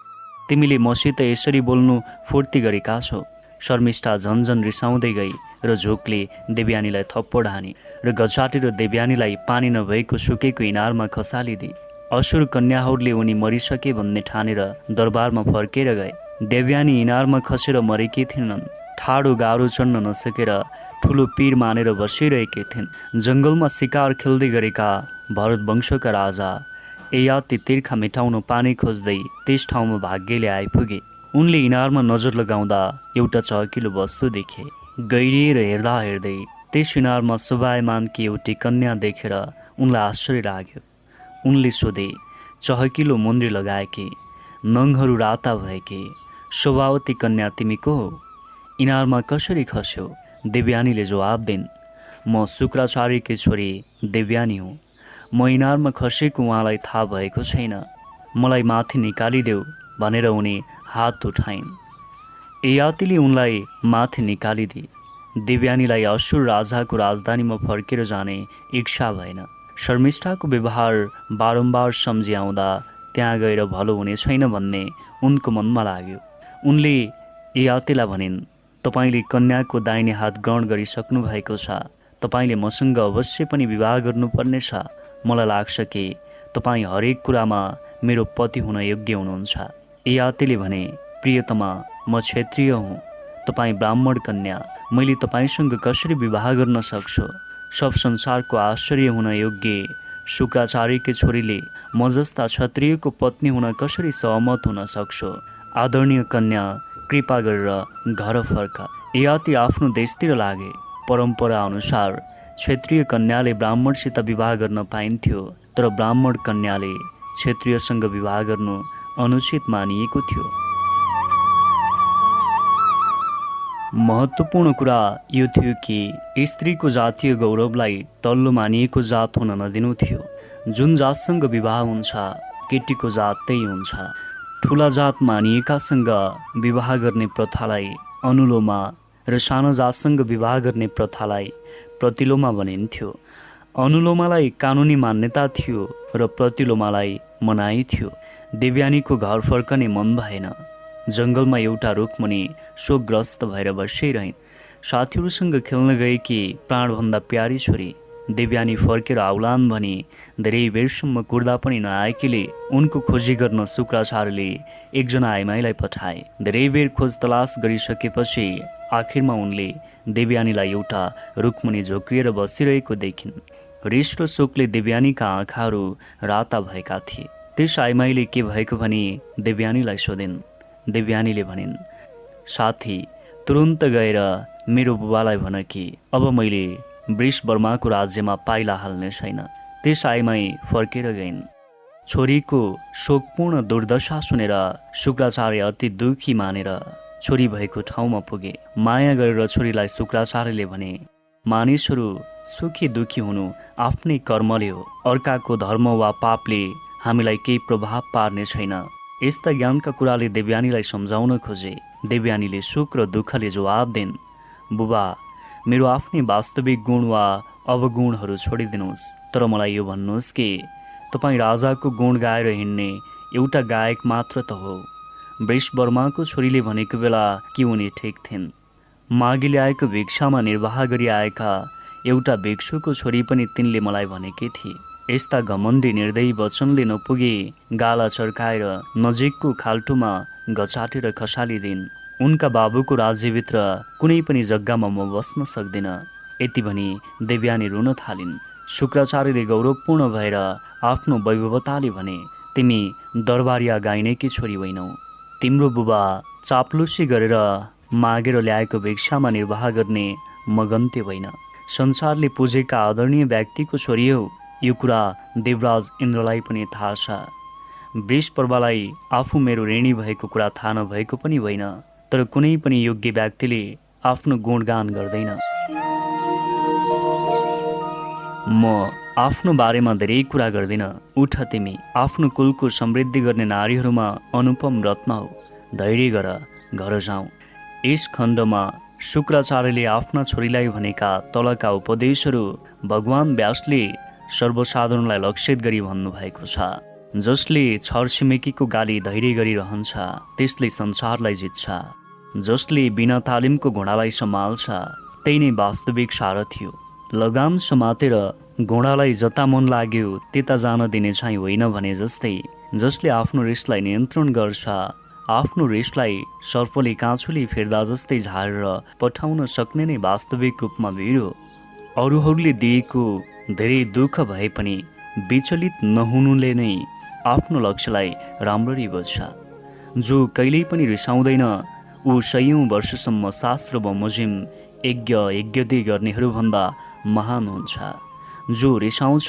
तिमीले मसित यसरी बोल्नु फुर्ती गरेका छौ। शर्मिष्ठा झन्झन रिसाउँदै गई र झोकले देवयानीलाई थप्पड हानी र गचाटेर देवयानीलाई पानी नभएको सुकेको इनारमा खसालिदिए। असुर कन्याहरूले उनी मरिसके भन्ने ठानेर दरबारमा फर्केर गए। देवयानी इनारमा खसेर मरेकी थिएनन्। ठाडो गाह्रो चढ्न नसकेर ठुलो पीर मानेर बसिरहेकी थिइन्। जङ्गलमा शिकार खेल्दै गरेका भरत वंशका राजा ययाति तिर्खा मेटाउन पानी खोज्दै त्यस ठाउँमा भाग्यले आइपुगे। उनले इनारमा नजर लगाउँदा एउटा चहकिलो वस्तु देखे। गहिरिएर हेर्दा हेर्दै त्यस इनारमा शोभायमानकी एउटी कन्या देखेर उनलाई आश्चर्य लाग्यो। उनले सोधे, चहकिलो मुन्द्री लगाएकी, नङहरू राता भएकी शोभावती कन्या तिमी को हो? इनारमा कसरी खस्यो? देवयानीले जवाब दिन्, म शुक्राचार्यकी छोरी देवयानी हुँ। म इनारमा खसेको उहाँलाई थाहा भएको छैन। मलाई माथि निकालिदेऊ भनेर उनी हात उठाइन्। ययातिले उनलाई माथि निकालिदिए। देवयानीलाई असुर राजाको राजधानीमा फर्केर जाने इच्छा भएन। शर्मिष्ठाको व्यवहार बारम्बार सम्झिआउँदा त्यहाँ गएर भलो हुने छैन भन्ने उनको मनमा लाग्यो। उनले ययातिलाई भनिन्, तपाईँले कन्याको दाहिने हात ग्रहण गरिसक्नु भएको छ। तपाईँले मसँग अवश्य पनि विवाह गर्नुपर्नेछ। मलाई लाग्छ कि तपाईँ हरेक कुरामा मेरो पति हुन योग्य हुनुहुन्छ। ययातिले भने, प्रियतमा, म क्षत्रिय हुँ, तपाईँ ब्राह्मण कन्या, मैले तपाईँसँग कसरी विवाह गर्न सक्छु? सब संसारको आश्चर्य हुन योग्य शुक्राचार्यकी छोरीले म जस्ता क्षत्रियको पत्नी हुन कसरी सहमत हुन सक्छु? आदरणीय कन्या, कृपा गरेर घर फर्क। ययाति आफ्नो देशतिर लागे। परम्परा अनुसार क्षत्रिय कन्याले ब्राह्मणसित विवाह गर्न पाइन्थ्यो, तर ब्राह्मण कन्याले क्षत्रियसँग विवाह गर्नु अनुचित मानिएको थियो। महत्त्वपूर्ण कुरा यो थियो कि स्त्रीको जातीय गौरवलाई तल्लो मानिएको जात हुन नदिनु थियो। जुन जातसँग विवाह हुन्छ, केटीको जात त्यही हुन्छ। ठुला जात मानिएकासँग विवाह गर्ने प्रथालाई अनुलोमा र सानो जातसँग विवाह गर्ने प्रथालाई प्रतिलोमा भनिन्थ्यो। अनुलोमालाई कानुनी मान्यता थियो र प्रतिलोमालाई मनाही थियो। देवयानीको घर फर्कने मन भएन। जङ्गलमा एउटा रुखमुनि शोकग्रस्त भएर बसिरहन्। साथीहरूसँग खेल्न गएकी प्राणभन्दा प्यारी छोरी देवयानी फर्केर आउलान् भनी धेरै बेरसम्म कुर्दा पनि नआएकीले उनको खोजी गर्न शुक्राचार्यले एकजना आइमाईलाई पठाए। धेरै बेर खोज तलास गरिसकेपछि आखिरमा उनले देवयानीलाई एउटा रुखमुनि झोक्रिएर बसिरहेको देखिन्। रिस र शोकले देवयानीका आँखाहरू राता भएका थिए। त्यस आइमाईले के भएको भनी देवयानीलाई सोधिन्। देवयानीले भनिन्, साथी, तुरुन्त गएर मेरो बुबालाई भन कि अब मैले वृषवर्माको राज्यमा पाइला हाल्ने छैन। त्यस आइमाई फर्केर गइन्। छोरीको शोकपूर्ण दुर्दशा सुनेर शुक्राचार्य अति दुखी मानेर छोरी भएको ठाउँमा पुगे। माया गरेर छोरीलाई शुक्राचार्यले भने, मानिसहरू सुखी दुखी हुनु आफ्नै कर्मले हो। अर्काको धर्म वा पापले हामीलाई केही प्रभाव पार्ने छैन। यस्ता ज्ञानका कुराले देवयानीलाई सम्झाउन खोजे। देवयानीले सुख र दुःखले जवाब दिन्, बुबा, मेरो आफ्नै वास्तविक गुण वा अवगुणहरू छोडिदिनुहोस्, तर मलाई यो भन्नुहोस् कि तपाईँ राजाको गुण गाएर हिँड्ने एउटा गायक मात्र त हो। वृषवर्माको छोरीले भनेको बेला कि उनी ठिक थिइन्। मागी ल्याएको भिक्षामा निर्वाह गरी आएका एउटा भिक्षुको छोरी पनि तिनले मलाई भनेकी थिए। यस्ता घमण्डी निर्दयी वचनले नपुगे गाला चर्काएर नजिकको खाल्टोमा गचाटेर खसालिदिन्। उनका बाबुको राज्यभित्र कुनै पनि जग्गामा म बस्न सक्दिनँ। यति भनी देवयानी रुन थालिन्। शुक्राचार्यले गौरवपूर्ण भएर आफ्नो वैभवताले भने, तिमी दरबारिया गाइनेकी छोरी होइनौ। तिम्रो बुबा चाप्लुसी गरेर मागेर ल्याएको भिक्षामा निर्वाह गर्ने म गन्त्य होइन। संसारले पुजेका आदरणीय व्यक्तिको छोरी हौ, यो कुरा देवराज इन्द्रलाई पनि थाहा छ। वृषपर्वालाई आफू मेरो ऋणी भएको कुरा थाहा नभएको पनि होइन, तर कुनै पनि योग्य व्यक्तिले आफ्नो गुणगान गर्दैन। म आफ्नो बारेमा धेरै कुरा गर्दिन। उठ तिमी, आफ्नो कुलको समृद्धि गर्ने नारीहरूमा अनुपम रत्न हौ, धैर्य गर, घर जाउँ। यस खण्डमा शुक्राचार्यले आफ्ना छोरीलाई भनेका तलका उपदेशहरू भगवान व्यासले सर्वसाधारणलाई लक्षित गरी भन्नुभएको छ। जसले छरछिमेकीको गाली धैर्य गरिरहन्छ त्यसले संसारलाई जित्छ। जसले बिना तालिमको घोडालाई सम्हाल्छ त्यही नै वास्तविक सारथी हो। लगाम समातेर घोडालाई जता मन लाग्यो त्यता जान दिने चाहिँ होइन भने जस्तै जसले आफ्नो रिसलाई नियन्त्रण गर्छ, आफ्नो रिसलाई सर्पले काँचुली फेर्दा जस्तै झारेर पठाउन सक्ने नै वास्तविक रूपमा वीर हो। अरूहरूले दिएको धेरै दुःख भए पनि विचलित नहुनुले नै आफ्नो लक्ष्यलाई राम्ररी बुझ्छ। जो कहिल्यै पनि रिसाउँदैन ऊ सयौं वर्षसम्म शास्त्र बमोजिम यज्ञ यज्ञदी गर्नेहरूभन्दा महान हुन्छ। जो रिसाउँछ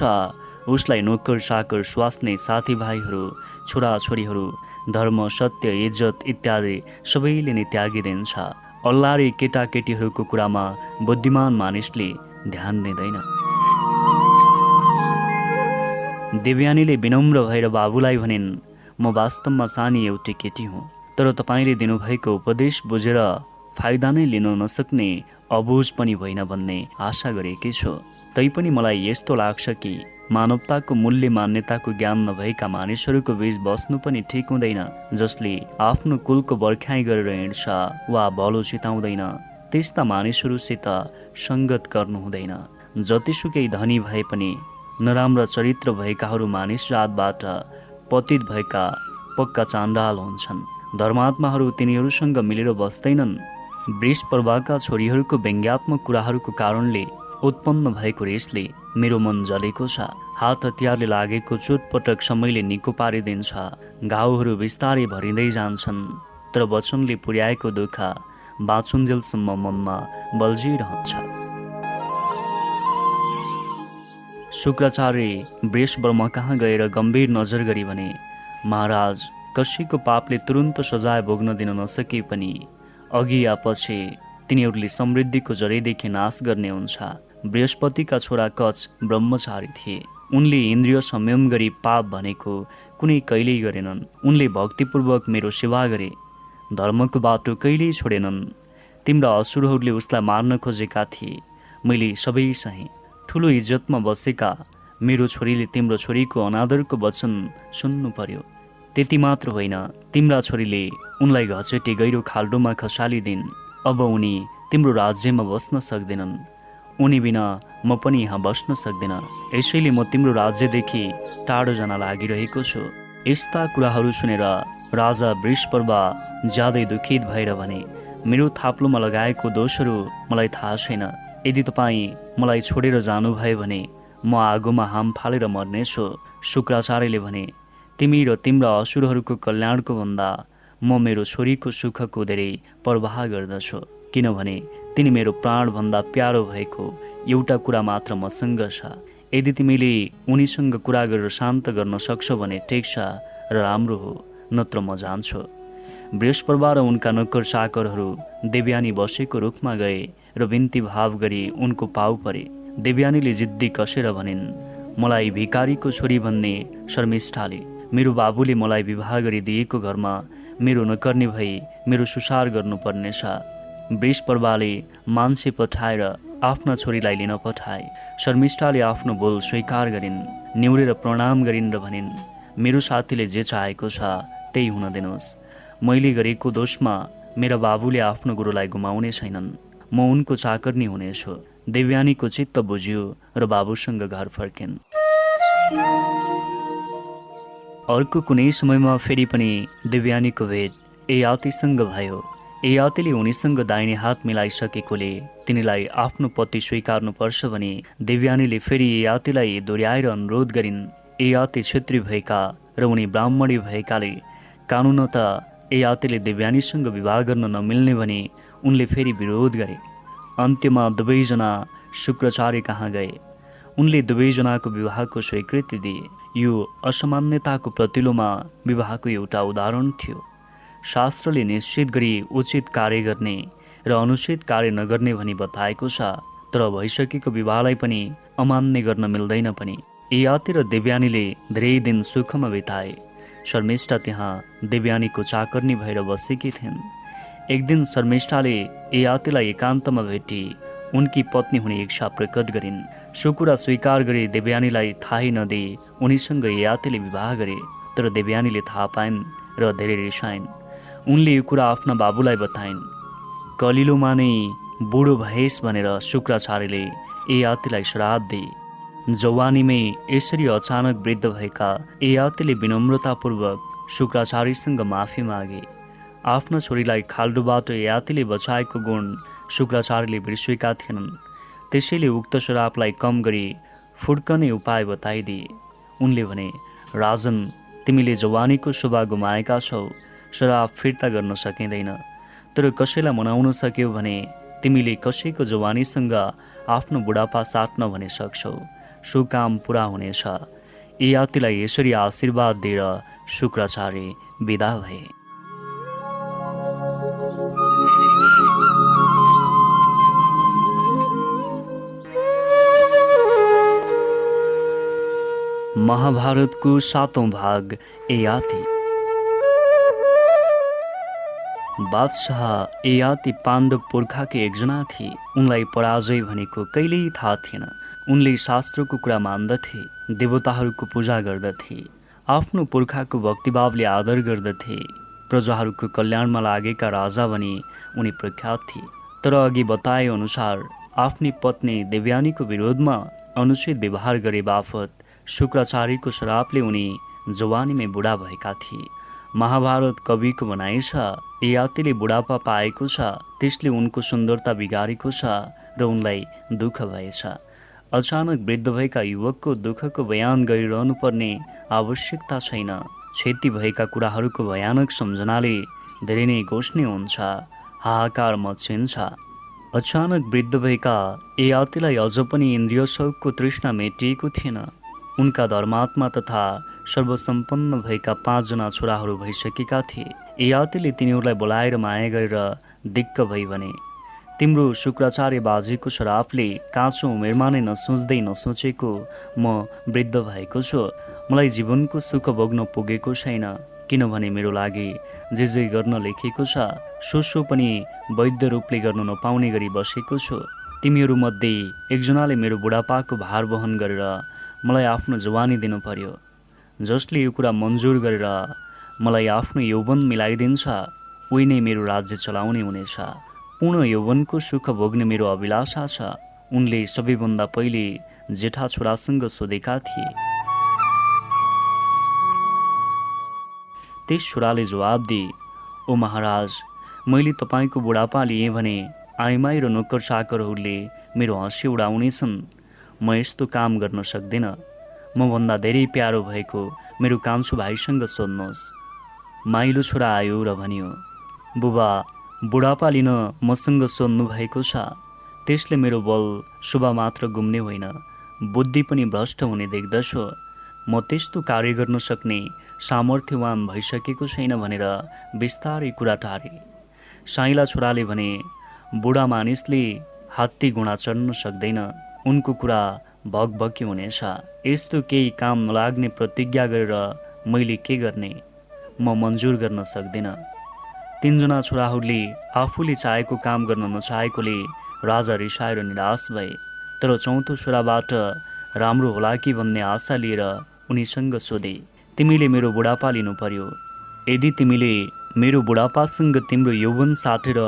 उसलाई नोकर चाकर स्वास्ने साथीभाइहरू, छोराछोरीहरू, धर्म, सत्य, इज्जत इत्यादि सबैले नै त्यागिदिन्छ। अल्लारे केटाकेटीहरूको कुरामा बुद्धिमान मानिसले ध्यान दिँदैन। देवयानीले विनम्र भएर बाबुलाई भनिन्, म वास्तवमा सानी एउटी केटी हुँ, तर तपाईँले दिनुभएको उपदेश बुझेर फाइदा नै लिन नसक्ने अबुझ पनि होइन भन्ने आशा गरेकी छु। तैपनि मलाई यस्तो लाग्छ कि मानवताको मूल्य मान्यताको ज्ञान नभएका मानिसहरूको बीच बस्नु पनि ठिक हुँदैन। जसले आफ्नो कुलको बर्खाइ गरेर हिँड्छ वा भलो चिताउँदैन त्यस्ता मानिसहरूसित सङ्गत गर्नु हुँदैन। जतिसुकै धनी भए पनि नराम्रा चरित्र भएकाहरू मानिस जातबाट पतित भएका पक्का चाण्डाल हुन्छन्। धर्मात्माहरू तिनीहरूसँग मिलेर बस्दैनन्। वृषपर्वाका छोरीहरूको व्यङ्ग्यात्मक कुराहरूको कारणले उत्पन्न भएको रिसले मेरो मन जलेको छ। हात हतियारले लागेको चोटपटक समयले निको पारिदिन्छ। घाउहरू बिस्तारै भरिँदै जान्छन्, तर वचनले पुर्याएको दुःख बाँचुन्जेलसम्म मनमा बल्झिरहन्छ। शुक्राचार्य वृषवर्मा कहाँ गएर गम्भीर नजर गरी भने, महाराज, कसैको पापले तुरुन्त सजाय भोग्न दिन नसके पनि अघि या पछि तिनीहरूले समृद्धिको जरैदेखि नाश गर्ने हुन्छ। बृहस्पतिका छोरा कच ब्रह्मचारी थिए। उनले इन्द्रिय संयम गरी पाप भनेको कुनै कहिल्यै गरेनन्। उनले भक्तिपूर्वक मेरो सेवा गरे, धर्मको बाटो कहिल्यै छोडेनन्। तिम्रा असुरहरूले उसलाई मार्न खोजेका थिए, मैले सबै सहे। ठुलो इज्जतमा बसेका मेरो छोरीले तिम्रो छोरीको अनादरको वचन सुन्नु पर्यो। त्यति मात्र होइन, तिम्रा छोरीले उनलाई घचेटी गहिरो खाल्डोमा खसालिदिन्। अब उनी तिम्रो राज्यमा बस्न सक्दैनन्। उनी बिना म पनि यहाँ बस्न सक्दिन। यसैले म तिम्रो राज्यदेखि टाढो जान लागिरहेको छु। यस्ता कुराहरू सुनेर राजा वृषपर्वा ज्यादै दुखित भएर भने, मेरो थाप्लोमा लगाएको दोषहरू मलाई थाहा छैन। यदि तपाईँ मलाई छोडेर जानुभयो भने म आगोमा हाम फालेर मर्नेछु। शुक्राचार्यले भने, तिमी र तिम्रा असुरहरूको कल्याणको भन्दा म मेरो छोरीको सुखको धेरै परवाह गर्दछु, किनभने तिनी मेरो प्राणभन्दा प्यारो भएको एउटा कुरा मात्र मसँग छ। यदि तिमीले उनीसँग कुरा गरेर शान्त गर्न सक्छौ भने ठिक छ र राम्रो हो, नत्र म जान्छु। वृषपर्वा र उनका नोकर चाकरहरू देवयानी बसेको रुखमा गए र बिन्ती भाव गरी उनको पाउ परे। देवयानीले जिद्दी कसेर भनिन्, मलाई भिकारीको छोरी भन्ने शर्मिष्ठाले मेरो बाबुले मलाई विवाह गरिदिएको घरमा मेरो नकर्ने भई मेरो सुसार गर्नुपर्नेछ। वृषपर्वाले मान्छे पठाएर आफ्ना छोरीलाई लिन पठाए। शर्मिष्ठाले आफ्नो बोल स्वीकार गरिन्, निहुरेर प्रणाम गरिन् र भनिन्, मेरो साथीले जे चाहेको छ त्यही हुन दिनुहोस्। मैले गरेको दोषमा मेरा बाबुले आफ्नो गुरुलाई गुमाउने छैनन्। म उनको चाकर्नी हुनेछु। देवयानीको चित्त बुझ्यो र बाबुसँग घर फर्किन्। अर्को कुनै समयमा फेरि पनि देवयानीको भेट ययातिसँग भयो। ययातिले उनीसँग दाहिने हात मिलाइसकेकोले तिनीलाई आफ्नो पति स्वीकार्नुपर्छ भने देवयानीले फेरि ययातिलाई दोहोऱ्याएर अनुरोध गरिन्। ययाति क्षेत्री भएका र उनी ब्राह्मणी भएकाले कानुन त ययातिले देवयानीसँग विवाह गर्न नमिल्ने भने उनले फेरि विरोध गरे। अन्त्यमा दुवैजना शुक्राचार्य कहाँ गए। उनले दुवैजनाको विवाहको स्वीकृति दिए। यो असामान्यताको प्रतिलोमा विवाहको एउटा उदाहरण थियो। शास्त्रले निश्चित गरी उचित कार्य गर्ने र अनुचित कार्य नगर्ने भनी बताएको छ, तर भइसकेको विवाहलाई पनि अमान्य गर्न मिल्दैन पनि। ययाति र देवयानीले धेरै दिन सुखमा बिताए। शर्मिष्ठा त्यहाँ देवयानीको चाकर्नी भएर बसेकी थिइन्। एक दिन शर्मिष्ठाले ययातिलाई एकान्तमा भेटी उनकी पत्नी हुने इच्छा प्रकट गरिन्। सो कुरा स्वीकार गरी देवयानीलाई थाहै नदिई उनीसँग ययातिले विवाह गरे। तर देवयानीले थाहा पाइन् र धेरै रिसाइन्। उनले यो कुरा आफ्ना बाबुलाई बताइन्। कलिलोमा नै बुढो भएस भनेर शुक्राचार्यले ययातिलाई श्राप दिए। जवानीमै यसरी अचानक वृद्ध भएका ययातिले विनम्रतापूर्वक शुक्राचार्यसँग माफी मागे। आफ्ना छोरीलाई खाल्डोबाट ययातिले बचाएको गुण शुक्राचार्यले बिर्सेका थिएनन्। त्यसैले उक्त श्रापलाई कम गरी फुड्कने उपाय बताइदिए। उनले भने, राजन, तिमीले जवानीको शोभा गुमाएका छौ। श्राप फिर्ता गर्न सकिँदैन। तर कसैलाई मनाउन सक्यौ भने तिमीले कसैको जवानीसँग आफ्नो बुढापा साट्न भने सक्छौ। सो काम पुरा हुनेछ। ययातिलाई यसरी आशीर्वाद दिएर शुक्राचार्य विदा भए। महाभारतको 7औं भाग ययाति। बादशाह ययाति पाण्डव पुर्खाकी एकजना थिए। उनलाई पराजय भनेको कहिल्यै थाहा थिएन। उनले शास्त्रको कुरा मान्दथे, देवताहरूको पूजा गर्दथे, आफ्नो पुर्खाको भक्तिभावले आदर गर्दथे। प्रजाहरूको कल्याणमा लागेका राजा भनी उनी प्रख्यात थिए। तर अघि बताए अनुसार आफ्नी पत्नी देवयानीको विरोधमा अनुचित व्यवहार गरे बापत शुक्राचार्यको श्रापले उनी जवानीमै बुढा भएका थिए। महाभारत कविको भनाइ छ, ययातिले बुढापा पाएको छ, त्यसले उनको सुन्दरता बिगारेको छ र उनलाई दुःख भएछ। अचानक वृद्ध भएका युवकको दुःखको बयान गरिरहनु पर्ने आवश्यकता छैन। क्षति भएका कुराहरूको भयानक सम्झनाले धेरै नै गोच्ने हुन्छ, हाहाकार मचिन्छ। अचानक वृद्ध भएका ययातिलाई अझ पनि इन्द्रिय सुखको तृष्णा मेटिएको थिएन। उनका धर्मात्मा तथा सर्वसम्पन्न भएका 5 जना छोराहरू भइसकेका थिए। ययातिले तिनीहरूलाई बोलाएर माया गरेर दिक्क भई भने, तिम्रो शुक्राचार्य बाजेको श्रापले काँचो उमेरमा नै नसोच्दै नसोचेको म वृद्ध भएको छु। मलाई जीवनको सुख भोग्न पुगेको छैन, किनभने मेरो लागि जे गर्न लेखेको छ सो पनि वैध रूपले गर्न नपाउने गरी बसेको छु। तिमीहरूमध्ये एकजनाले मेरो बुढापाको भार वहन गरेर मलाई आफ्नो जवानी दिनु पर्यो। जसले यो कुरा मन्जुर गरेर मलाई आफ्नो यौवन मिलाइदिन्छ, उही नै मेरो राज्य चलाउने हुनेछ। पूर्ण यौवनको सुख भोग्ने मेरो अभिलाषा छ। उनले सबैभन्दा पहिले जेठा छोरासँग सोधेका थिए। त्यस छोराले जवाब दिए, ओ महाराज, मैले तपाईँको बुढापा लिएँ भने आइमाई र नोकर चाकरहरूले मेरो हँसी उडाउनेछन्। म यस्तो काम गर्न सक्दिनँ। मभन्दा धेरै प्यारो भएको मेरो कान्छो भाइसँग सोध्नुहोस्। माइलो छोरा आयो र भन्यो, बुबा, बुढापा लिन मसँग सोध्नु भएको छ। त्यसले मेरो बल शोभा मात्र गुम्ने होइन, बुद्धि पनि भ्रष्ट हुने देख्दछु। म त्यस्तो कार्य गर्न सक्ने सामर्थ्यवान भइसकेको छैन भनेर बिस्तारै कुरा टारे। साइला छोराले भने, बुढा मानिसले हात्ती घोडा चढ्न सक्दैन। उनको कुरा भगभकी हुनेछ। यस्तो केही काम नलाग्ने प्रतिज्ञा गरेर मैले के गर्ने? म मन्जुर गर्न सक्दिनँ। 3 जना छोराहरूले आफूले चाहेको काम गर्न नचाहेकोले राजा रिसाएर निराश भए। तर 4थो छोराबाट राम्रो होला कि भन्ने आशा लिएर उनीसँग सोधे, तिमीले मेरो बुढापा लिनु पर्यो। यदि तिमीले मेरो बुढापासँग तिम्रो यौवन साटेर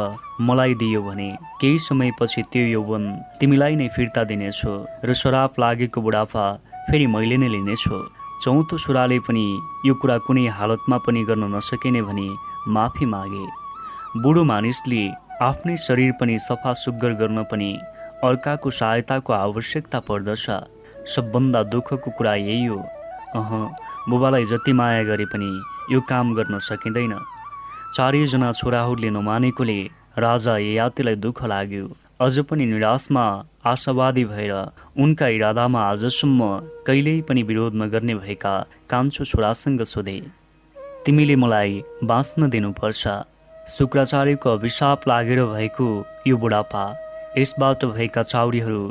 मलाई दियो भने केही समयपछि त्यो यौवन तिमीलाई नै फिर्ता दिनेछु र श्राप लागेको बुढापा फेरि मैले नै लिनेछु। 4थो छोराले पनि यो कुरा कुनै हालतमा पनि गर्न नसकिने भनी माफी मागे। बुढो मानिसले आफ्नै शरीर पनि सफा सुग्घर गर्न पनि अर्काको सहायताको आवश्यकता पर्दछ। सबभन्दा दुःखको कुरा यही हो। बुबालाई जति माया गरे पनि यो काम गर्न सकिँदैन। 4 जना छोराहरूले नमानेकोले राजा ययातिलाई दुःख लाग्यो। अझ पनि निराशमा आशावादी भएर उनका इरादामा आजसम्म कहिल्यै पनि विरोध नगर्ने भएका कान्छो छोरासँग सोधे, तिमीले मलाई बाँच्न दिनुपर्छ। शुक्राचार्यको अभिशाप लागेर भएको यो बुढापा, यसबाट भएका चाउरीहरू,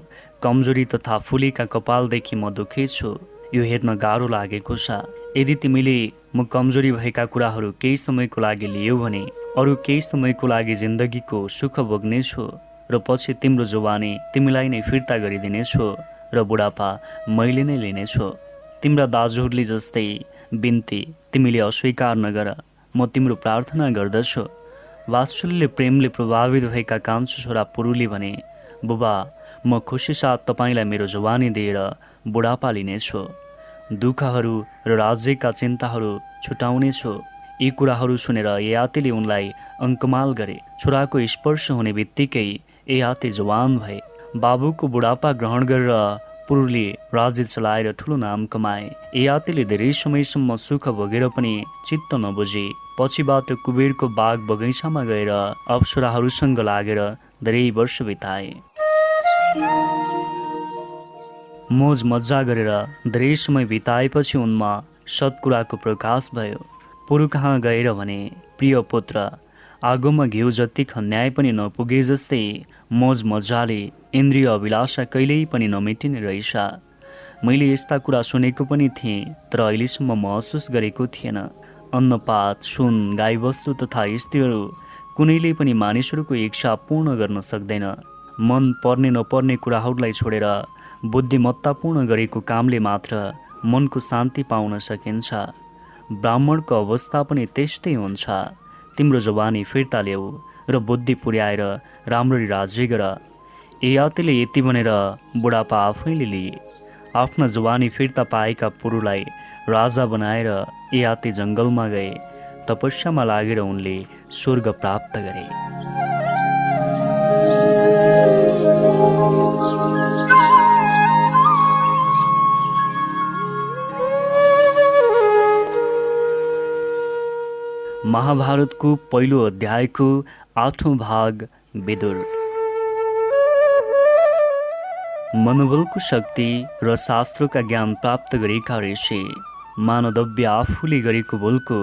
कमजोरी तथा फुलेका कपालदेखि म दुखी छु। यो हेर्न गाह्रो लागेको छ। यदि तिमीले म कमजोरी भएका कुराहरू केही समयको लागि लियौ भने अरू केही समयको लागि जिन्दगीको सुख भोग्नेछु र पछि तिम्रो जुवानी तिमीलाई नै फिर्ता गरिदिनेछु र बुढापा मैले नै लिनेछु। तिम्रा दाजुहरूले जस्तै बिन्ती तिमीले अस्वीकार नगर, म तिम्रो प्रार्थना गर्दछु। वात्सल्य प्रेमले प्रभावित भएका कान्छो छोरा पुरुले भने, बुबा म खुसी साथ तपाईँलाई मेरो जुवानी दिएर बुढापा लिनेछु। दुःखहरू र राज्यका चिन्ताहरू छुटाउनेछु। यी कुराहरू सुनेर ययातिले उनलाई अङ्कमाल गरे। छोराको स्पर्श हुने बित्तिकै ययाति जवान भए। बाबुको बुढापा ग्रहण गरेर पुरुले राज्य चलाएर ठुलो नाम कमाए। ययातिले धेरै समयसम्म सुख भोगेर पनि चित्त नबुझे। पछिबाट कुबेरको बाग बगैँचामा गएर अप्सराहरूसँग लागेर धेरै वर्ष बिताए। मोज मजा गरेर धेरै समय बिताएपछि उनमा सत्कुराको प्रकाश भयो। पुरु कहाँ गएर भने, प्रिय पुत्र, आगोमा घिउ जति खन्याए पनि नपुगे जस्तै मोज मजाले इन्द्रिय अभिलाषा कहिल्यै पनि नमेटिने रहेछ। मैले यस्ता कुरा सुनेको पनि थिएँ, तर अहिलेसम्म महसुस गरेको थिएन। अन्नपात, सुन, गाईबस्तु तथा स्त्रीहरू कुनैले पनि मानिसहरूको इच्छा पूर्ण गर्न सक्दैन। मन पर्ने नपर्ने कुराहरूलाई छोडेर बुद्धिमत्तापूर्ण गरेको कामले मात्र मनको शान्ति पाउन सकिन्छ। ब्राह्मणको अवस्था पनि त्यस्तै हुन्छ। तिम्रो जवानी फिर्ता ल्याऊ र बुद्धि पुर्याएर राम्ररी राज्य गर। ययातिले यति भनेर बुढापा आफैले लिए। आफ्ना जवानी फिर्ता पाएका पुरुलाई राजा बनाएर ययाति जङ्गलमा गए। तपस्यामा लागेर उनले स्वर्ग प्राप्त गरे। महाभारतको पहिलो अध्यायको 8औं भाग विदुर। मनोबलको शक्ति र शास्त्रका ज्ञान प्राप्त गरेका ऋषि मानदव्य आफूले गरेको भुलको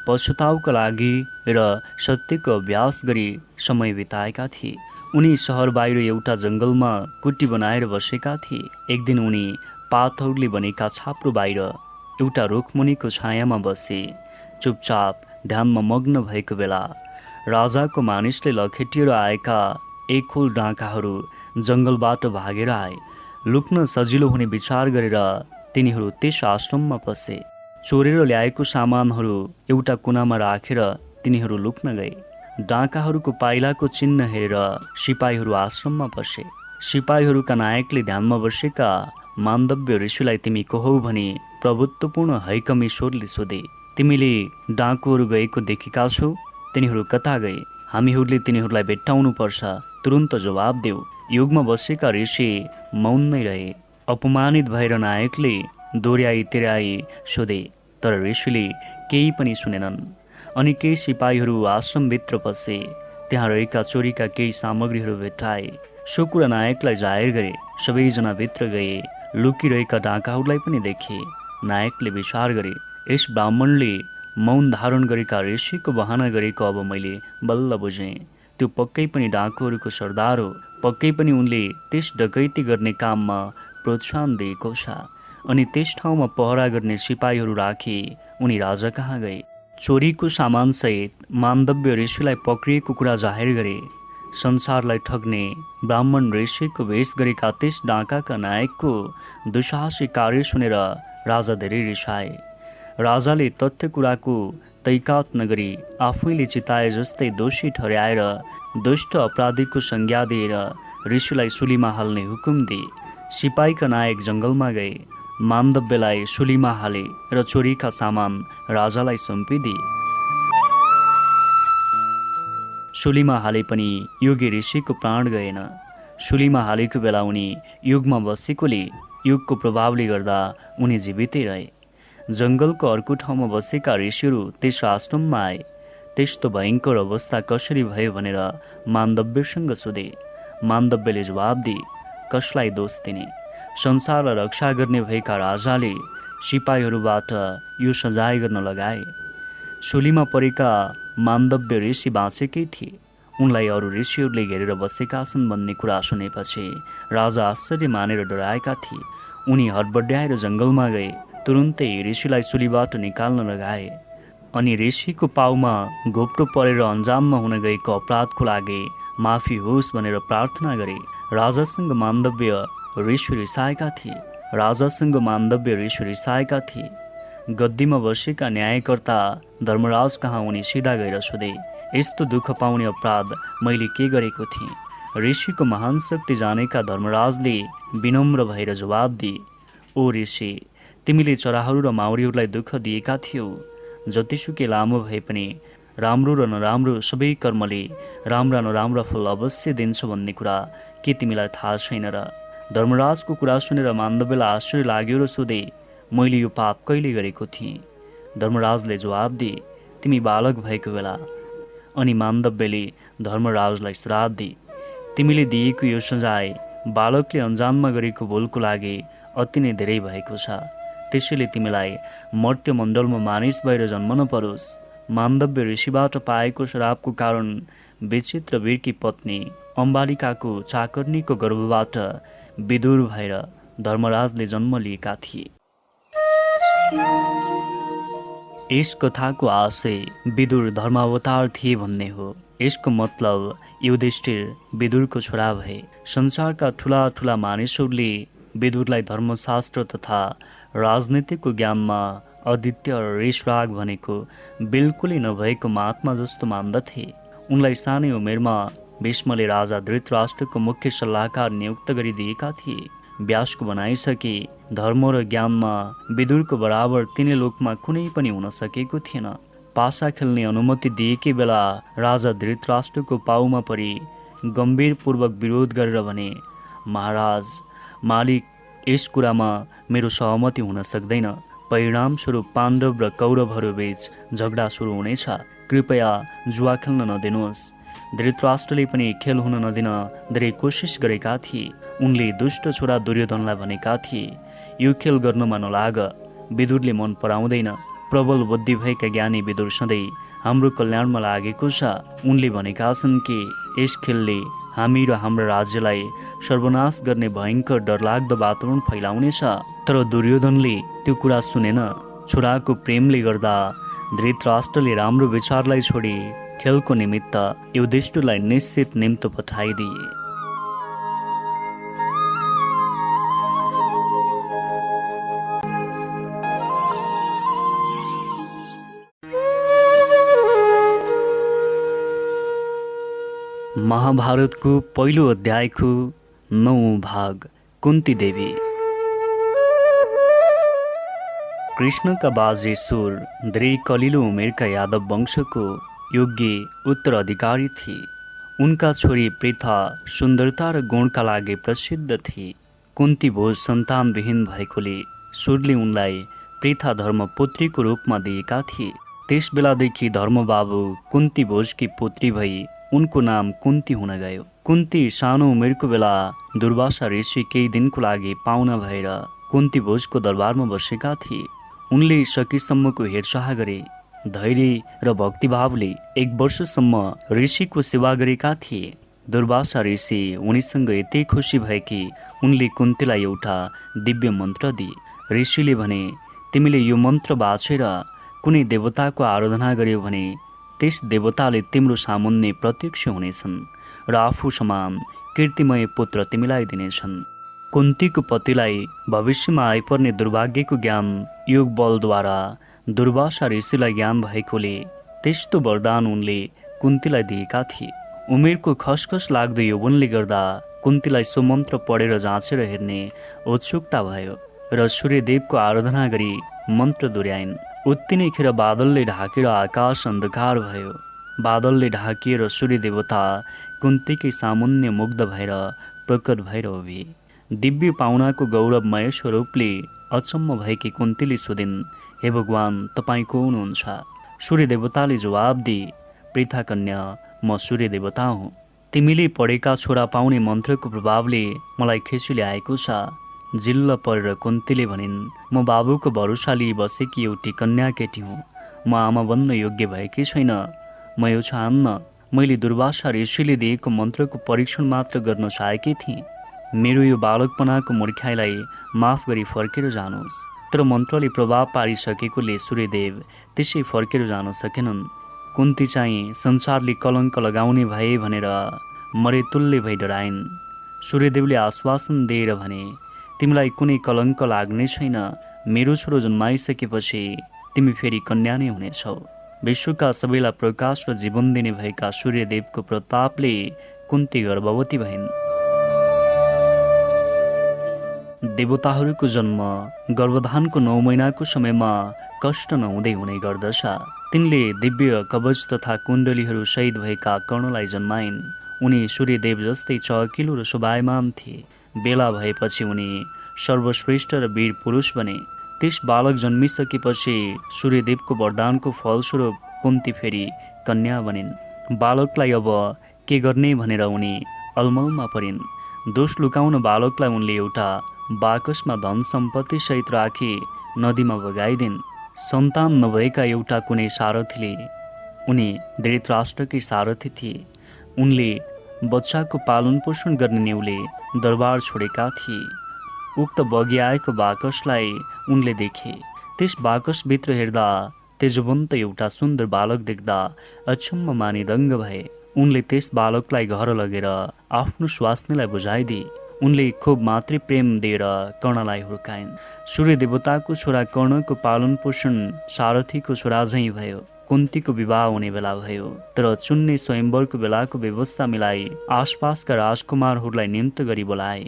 पछुताउका लागि र सत्यको अभ्यास गरी समय बिताएका थिए। उनी सहर बाहिर एउटा जङ्गलमा कुटी बनाएर बसेका थिए। एक दिन उनी पातहरूले बनेका छाप्रो बाहिर एउटा रुखमुनिको छायामा बसे। चुपचाप ध्यानमा मग्न भएको बेला राजाको मानिसले लखेटिएर आएका एक खोल डाँकाहरू जङ्गलबाट भागेर आए। लुक्न सजिलो हुने विचार गरेर तिनीहरू त्यस आश्रममा पसे। चोरेर ल्याएको सामानहरू एउटा कुनामा राखेर तिनीहरू लुक्न गए। डाँकाहरूको पाइलाको चिन्ह हेरेर सिपाहीहरू आश्रममा पसे। सिपाहीहरूका नायकले ध्यानमा बसेका मान्दव्य ऋषिलाई तिमी को हौ भनी प्रभुत्वपूर्ण हैकम ईश्वरले सोधे। तिमीले डाँकुहरू गएको देखेका छौ? तिनीहरू कता गए? हामीहरूले तिनीहरूलाई भेट्टाउनु पर्छ, तुरुन्त जवाब देऊ। युगमा बसेका ऋषि मौन नै रहे। अपमानित भएर नायकले दोहोऱ्याई तिर्याई सोधे, तर ऋषिले केही पनि सुनेनन्। अनि केही सिपाहीहरू आश्रमभित्र पसे। त्यहाँ रहेका चोरीका केही सामग्रीहरू भेट्टाए। सो कुरा नायकलाई जाहेर गरे। सबैजना भित्र गए। लुकिरहेका डाँकाहरूलाई पनि देखे। नायकले विचार गरे, यस ब्राह्मणले मौन धारण गरेका ऋषिको बहाना गरेको अब मैले बल्ल बुझेँ। त्यो पक्कै पनि डाँकुहरूको सरदार हो। पक्कै पनि उनले त्यस डकैती गर्ने काममा प्रोत्साहन दिएको छ। अनि त्यस ठाउँमा पहरा गर्ने सिपाहीहरू राखी उनी राजा कहाँ गए। चोरीको सामानसहित मान्दव्य ऋषिलाई पक्रिएको कुरा जाहेर गरे। संसारलाई ठग्ने ब्राह्मण ऋषिको वेश गरेका त्यस डाँकाका नायकको दुस्साहसी कार्य सुनेर राजा धेरै रिसाए। राजाले तथ्य कुराको तैकात नगरी आफैले चिताए जस्तै दोषी ठहर्याएर दुष्ट अपराधीको संज्ञा दिएर ऋषिलाई सुलीमा हाल्ने हुकुम दिए। सिपाहीका नायक जङ्गलमा गए। मान्दव्यलाई सुलीमा हाले र चोरीका सामान राजालाई सुम्पिदिए। सुलीमा हाले पनि योगी ऋषिको प्राण गएन। सुलीमा हालेको बेला उनी युगमा बसेकोले युगको प्रभावले गर्दा उनी जीवितै रहे। जङ्गलको अर्को ठाउँमा बसेका ऋषिहरू त्यस आश्रममा आए। त्यस्तो भयङ्कर अवस्था कसरी भयो भनेर मान्दव्यसँग सोधे। मान्दव्यले जवाब दिए, कसलाई दोष दिने? संसारलाई रक्षा गर्ने भएका राजाले सिपाहीहरूबाट यो सजाय गर्न लगाए। सुलीमा परेका मान्दव्य ऋषि बाँचेकै थिए। उनलाई अरू ऋषिहरूले घेरेर बसेका छन् भन्ने कुरा सुनेपछि राजा आश्चर्य मानेर डराएका थिए। उनी हडबड्याएर जङ्गलमा गए। तुरुन्तै ऋषिलाई सुलीबाट निकाल्न लगाए अनि ऋषिको पाउमा घोप्टो परेर अन्जाममा हुन गएको अपराधको लागि माफी होस् भनेर प्रार्थना गरे। राजासँग मान्दव्य ऋषि रिसाएका थिए। गद्दीमा बसेका न्यायकर्ता धर्मराज कहाँ उनी सिधा गएर सोधे, यस्तो दुःख पाउने अपराध मैले के गरेको थिएँ? ऋषिको महान शक्ति जानेका धर्मराजले विनम्र भएर जवाब दिए, ओ ऋषि, तिमीले चराहरू र माउरीहरूलाई दुःख दिएका थियौ। जतिसुकै लामो भए पनि राम्रो र नराम्रो सबै कर्मले राम्रा नराम्रा फल अवश्य दिन्छ भन्ने कुरा के तिमीलाई थाहा छैन र? धर्मराजको कुरा सुनेर मान्दव्यलाई आश्चर्य लाग्यो र सोधे, मैले यो पाप कहिले गरेको थिएँ? धर्मराजले जवाब दिए, तिमी बालक भएको बेला। अनि मान्दव्यले धर्मराजलाई श्राप दिए, तिमीले दिएको यो सजाय बालकले अन्जाममा गरेको भुलको लागि अति नै धेरै भएको छ। त्यसैले तिमीलाई मर्त्यमण्डलमा मानिस भएर जन्मन परोस्। मान्दव्य ऋषिबाट पाएको श्रापको कारण विचित्र वीरकी पत्नी अम्बालिकाको चाकर्नीको गर्भबाट विदुर भएर धर्मराजले जन्म लिएका थिए। यस कथाको आशय विदुर धर्मावतार थिए भन्ने हो। यसको मतलब युधिष्ठिर विदुरको छोरा भए। संसारका ठुला ठुला मानिसहरूले विदुरलाई धर्मशास्त्र तथा राजनीतिको ज्ञानमा अद्वितीय र ऋषराग भनेको बिल्कुलै नभएको महात्मा जस्तो मान्दथे। उनलाई सानै उमेरमा भीष्मले राजा धृतराष्ट्रको मुख्य सल्लाहकार नियुक्त गरिदिएका थिए। व्यासको बनाइसके धर्म र ज्ञानमा विदुरको बराबर तिनै लोकमा कुनै पनि हुन सकेको थिएन। पासा खेल्ने अनुमति दिएकै बेला राजा धृतराष्ट्रको पाउमा परि गम्भीरपूर्वक विरोध गरेर भने, महाराज, मालिक, यस कुरामा मेरो सहमति हुन सक्दैन। परिणामस्वरूप पाण्डव र कौरवहरू बीच झगडा सुरु हुनेछ। कृपया जुवा खेल्न नदिनुहोस्। धृतराष्ट्रले पनि खेल हुन नदिन धेरै कोसिस गरेका थिए। उनले दुष्ट छोरा दुर्योधनलाई भनेका थिए, यो खेल गर्नमा नलाग, विदुरले मन पराउँदैन। प्रबल बुद्धि भएका ज्ञानी विदुर सधैँ हाम्रो कल्याणमा लागेको छ। उनले भनेका छन् कि यस खेलले हामी र हाम्रो राज्यलाई सर्वनाश गर्ने भयङ्कर डरलाग्दो वातावरण फैलाउनेछ। तर दुर्योधनले त्यो कुरा सुनेन। छोराको प्रेमले गर्दा धृतराष्ट्रले राम्रो विचारलाई छोडी खेलको निमित्त युधिष्ठिरलाई निश्चित निम्तो पठाइदिए। महाभारतको पहिलो अध्यायको 9औं भाग, कुन्ती देवी। कृष्णका बाजे सुर धेरै कलिलो उमेरका यादव वंशको योग्य उत्तराधिकारी थिए। उनका छोरी प्रेथा सुन्दरता र गुणका लागि प्रसिद्ध थिए। कुन्ती भोज सन्तानविहीन भएकोले सुरले उनलाई प्रेथा धर्मपुत्रीको रूपमा दिएका थिए। त्यस बेलादेखि धर्मबाबु कुन्ती भोजकी पुत्री भई उनको नाम कुन्ती हुन गयो। कुन्ती सानो उमेरको बेला दुर्वासा ऋषि केही दिनको लागि पाहुना भएर कुन्ती भोजको दरबारमा बसेका थिए। उनले सकेसम्मको हेरचाह गरे। धैर्य र भक्तिभावले 1 वर्षसम्म ऋषिको सेवा गरेका थिए। दुर्वासा ऋषि उनीसँग यति खुसी भए कि उनले कुन्तीलाई एउटा दिव्य मन्त्र दिए। ऋषिले भने, तिमीले यो मन्त्र बाछेर कुनै देवताको आराधना गर्यो भने त्यस देवताले तिम्रो सामुन्ने प्रत्यक्ष हुनेछन् र आफू समान कीर्तिमय पुत्र तिमीलाई दिनेछन्। कुन्तीको पतिलाई भविष्यमा आइपर्ने दुर्भाग्यको ज्ञान योग बलद्वारा दुर्वासा ऋषिलाई ज्ञान भएकोले त्यस्तो वरदान उनले कुन्तीलाई दिएका थिए। उमेरको खसखस लाग्दो यौवनले गर्दा कुन्तीलाई सो मन्त्र पढेर जाँचेर हेर्ने उत्सुकता भयो र सूर्यदेवको आराधना गरी मन्त्र दोहोऱ्याइन्। उत्तिनै खेर बादलले ढाकेर आकाश अन्धकार भयो। बादलले ढाकिएर सूर्य देवता कुन्तीकै सामुन्ने मुग्ध भएर प्रकट भएर उभिए। दिव्य पाहुनाको गौरवमय स्वरूपले अचम्म भएकी कुन्तीले सोधिन्, हे भगवान, तपाईँ को हुनुहुन्छ? सूर्य देवताले जवाब दिए, प्रेथा कन्या, म सूर्य देवता हुँ। तिमीले पढेका छोरा पाउने मन्त्रको प्रभावले मलाई खेसुले आएको छ। जिल्ल परेर कुन्तीले भनिन्, म बाबुको भरोसा लिई बसेकी एउटी कन्या केटी हुँ। म आमा बन्न योग्य भएकी छैन। म यो चाहन्न। मैले दुर्वासा ऋषिले दिएको मन्त्रको परीक्षण मात्र गर्न चाहेकी थिएँ। मेरो यो बालकपनाको मूर्खाइलाई माफ गरी फर्केर जानुहोस्। तर मन्त्रले प्रभाव पारिसकेकोले सूर्यदेव त्यसै फर्केर जान सकेनन्। कुन्ती चाहिँ संसारले कलङ्क लगाउने भए भनेर मरेतुल्य भई डराइन्। सूर्यदेवले आश्वासन दिएर भने, तिमीलाई कुनै कलङ्क लाग्ने छैन। मेरो छोरो जन्माइसकेपछि तिमी फेरि कन्या नै हुनेछौ। विश्वका सबैलाई प्रकाश र जीवन दिने भएका सूर्यदेवको प्रतापले कुन्ती गर्भवती भइन्। देवताहरूको जन्म गर्भधानको 9 महिनाको समयमा कष्ट नहुँदै हुने गर्दछ। तिनले दिव्य कवच तथा कुण्डलीहरू सहित भएका कर्णलाई जन्माइन्। उनी सूर्यदेव जस्तै चहकिलो र शोभायमान थिए। बेला भएपछि उनी सर्वश्रेष्ठ र वीर पुरुष बने। त्यस बालक जन्मिसकेपछि सूर्यदेवको वरदानको फलस्वरूप कुन्ती फेरि कन्या बनिन्। बालकलाई अब के गर्ने भनेर उनी अलमलमा परिन्। दोष लुकाउन बालकलाई उनले एउटा बाकसमा धन सम्पत्ति सहित राखी नदीमा बगाइदिन्। सन्तान नभएका एउटा कुनै सारथीले, उनी धृतराष्ट्रकै सारथी थिए, उनले बच्चाको पालन पोषण गर्ने नेउले दरबार छोडेका थिए। उक्त बगिआएको बाकसलाई उनले देखे। त्यस बाकसभित्र हेर्दा तेजवन्त एउटा सुन्दर बालक देख्दा अचम्म मानि दङ्ग भए। उनले त्यस बालकलाई घर लगेर आफ्नो स्वास्नीलाई बुझाइदिए। उनले खूब मातृ प्रेम दिएर कर्णलाई हुर्काइन्। सूर्य देवताको छोरा कर्णको पालन पोषण सारथीको छोरा झैँ भयो। कुन्तीको विवाह हुने बेला भयो। तर चुन्ने स्वयम्वरको बेलाको व्यवस्था मिलाई आसपासका राजकुमारहरूलाई निम्त गरी बोलाए।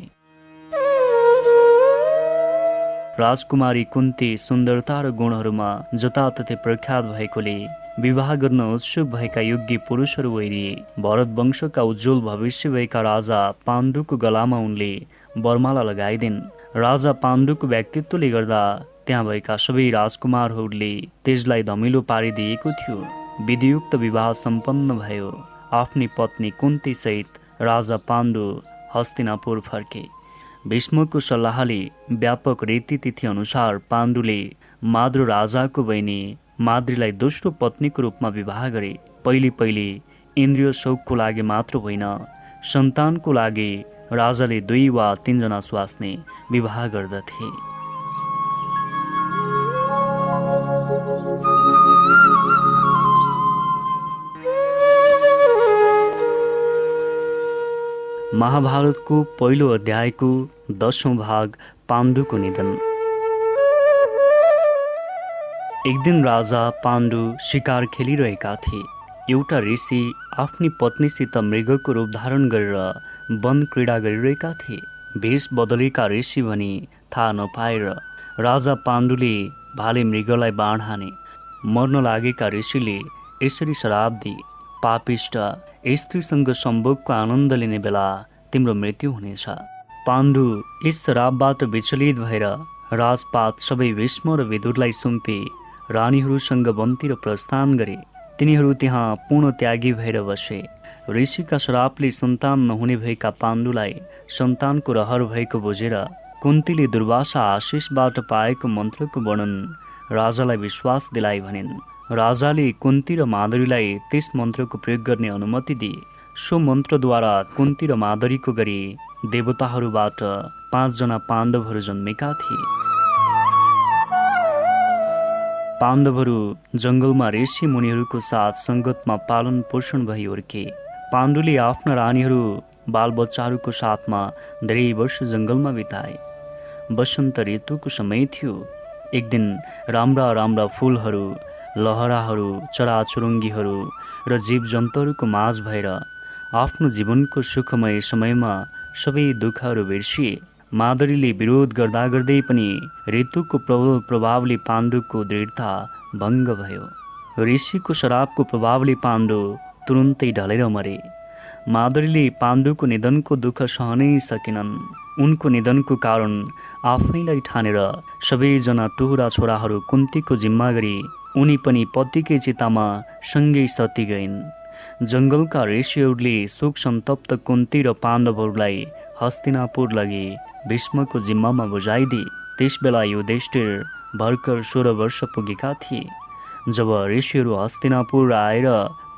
राजकुमारी कुन्ती सुन्दरता र गुणहरूमा जताततै प्रख्यात भएकोले विवाह गर्न उत्सुक भएका योग्य पुरुषहरू वैरिए। भरत वंशका उज्जवल भविष्य भएका राजा पाण्डुको गलामा उनले वरमाला लगाइदिन्। राजा पाण्डुको व्यक्तित्वले गर्दा त्यहाँ भएका सबै राजकुमारहरूले त्यसलाई धमिलो पारिदिएको थियो। विधियुक्त विवाह सम्पन्न भयो। आफ्नी पत्नी कुन्ती सहित राजा पाण्डु हस्तिनापुर फर्के। भीष्मको सल्लाहले व्यापक रीतिथिति अनुसार पाण्डुले माद्र राजाको बहिनी माद्रीलाई दोस्रो पत्नीको रूपमा विवाह गरे। पहिले इन्द्रिय शोकको लागि मात्र होइन, सन्तानको लागि राजाले 2 वा 3 जना स्वास्नी विवाह गर्दथे। महाभारतको पहिलो अध्यायको 10औं भाग पाण्डुको निधन। एक दिन राजा पाण्डु शिकार खेलिरहेका थिए। एउटा ऋषि आफ्नी पत्नीसित मृगको रूप धारण गरेर वन क्रीडा गरिरहेका थिए। भेष बदलेका ऋषि भनी थाहा नपाएर राजा पाण्डुले भाले मृगलाई बाण हाने। मर्न लागेका ऋषिले यसरी श्राप दिए, पापिष्ट, स्त्रीसँग सम्भोगको आनन्द लिने बेला तिम्रो मृत्यु हुनेछ। पाण्डु यस श्रापबाट विचलित भएर राजपाट सबै भीष्म र विदुरलाई सुम्पे रानीहरूसँग वनतिर प्रस्थान गरे। तिनीहरू त्यहाँ पूर्ण त्यागी भएर बसे। ऋषिका श्रापले सन्तान नहुने भएका पाण्डुलाई सन्तानको रहर भएको बुझेर कुन्तीले दुर्वासा आशिषबाट पाएको मन्त्रको वर्णन राजालाई विश्वास दिलाई भनिन्। राजाले कुन्ती र माधुरीलाई त्यस मन्त्रको प्रयोग गर्ने अनुमति दिए। सो मन्त्रद्वारा कुन्ती र माधुरीको गरी देवताहरूबाट 5 जना पाण्डवहरू जन्मेका थिए। पाण्डवहरू जङ्गलमा ऋषि मुनिहरूको साथ सङ्गतमा पालन पोषण भई हुर्के। पाण्डुले आफ्ना रानीहरू बालबच्चाहरूको साथमा धेरै वर्ष जङ्गलमा बिताए। वसन्त ऋतुको समय थियो। एक दिन राम्रा राम्रा फुलहरू, लहराहरू, चराचुरुङ्गीहरू र जीवजन्तुहरूको माझ भएर आफ्नो जीवनको सुखमय समयमा सबै दुःखहरू बिर्सिए। माधुरीले विरोध गर्दा गर्दै पनि ऋतुको प्रबल प्रभावले पाण्डुको दृढता भङ्ग भयो। ऋषिको श्रापको प्रभावले पाण्डु तुरुन्तै ढलेर मरे। माधुरीले पाण्डुको निधनको दुःख सहनै सकेनन्। उनको निधनको कारण आफैलाई ठानेर सबैजना टुहुरा छोराहरू कुन्तीको जिम्मा गरी उनी पनि पतिकै चितामा सँगै सती गइन्। जङ्गलका ऋषिहरूले शोक सन्तप्त कुन्ती र पाण्डवहरूलाई हस्तिनापुर लगी भीष्मको जिम्मामा बुझाइदिए। त्यसबेला युधिष्ठिर भर्खर 16 वर्ष पुगेका थिए। जब ऋषिहरू हस्तिनापुर आएर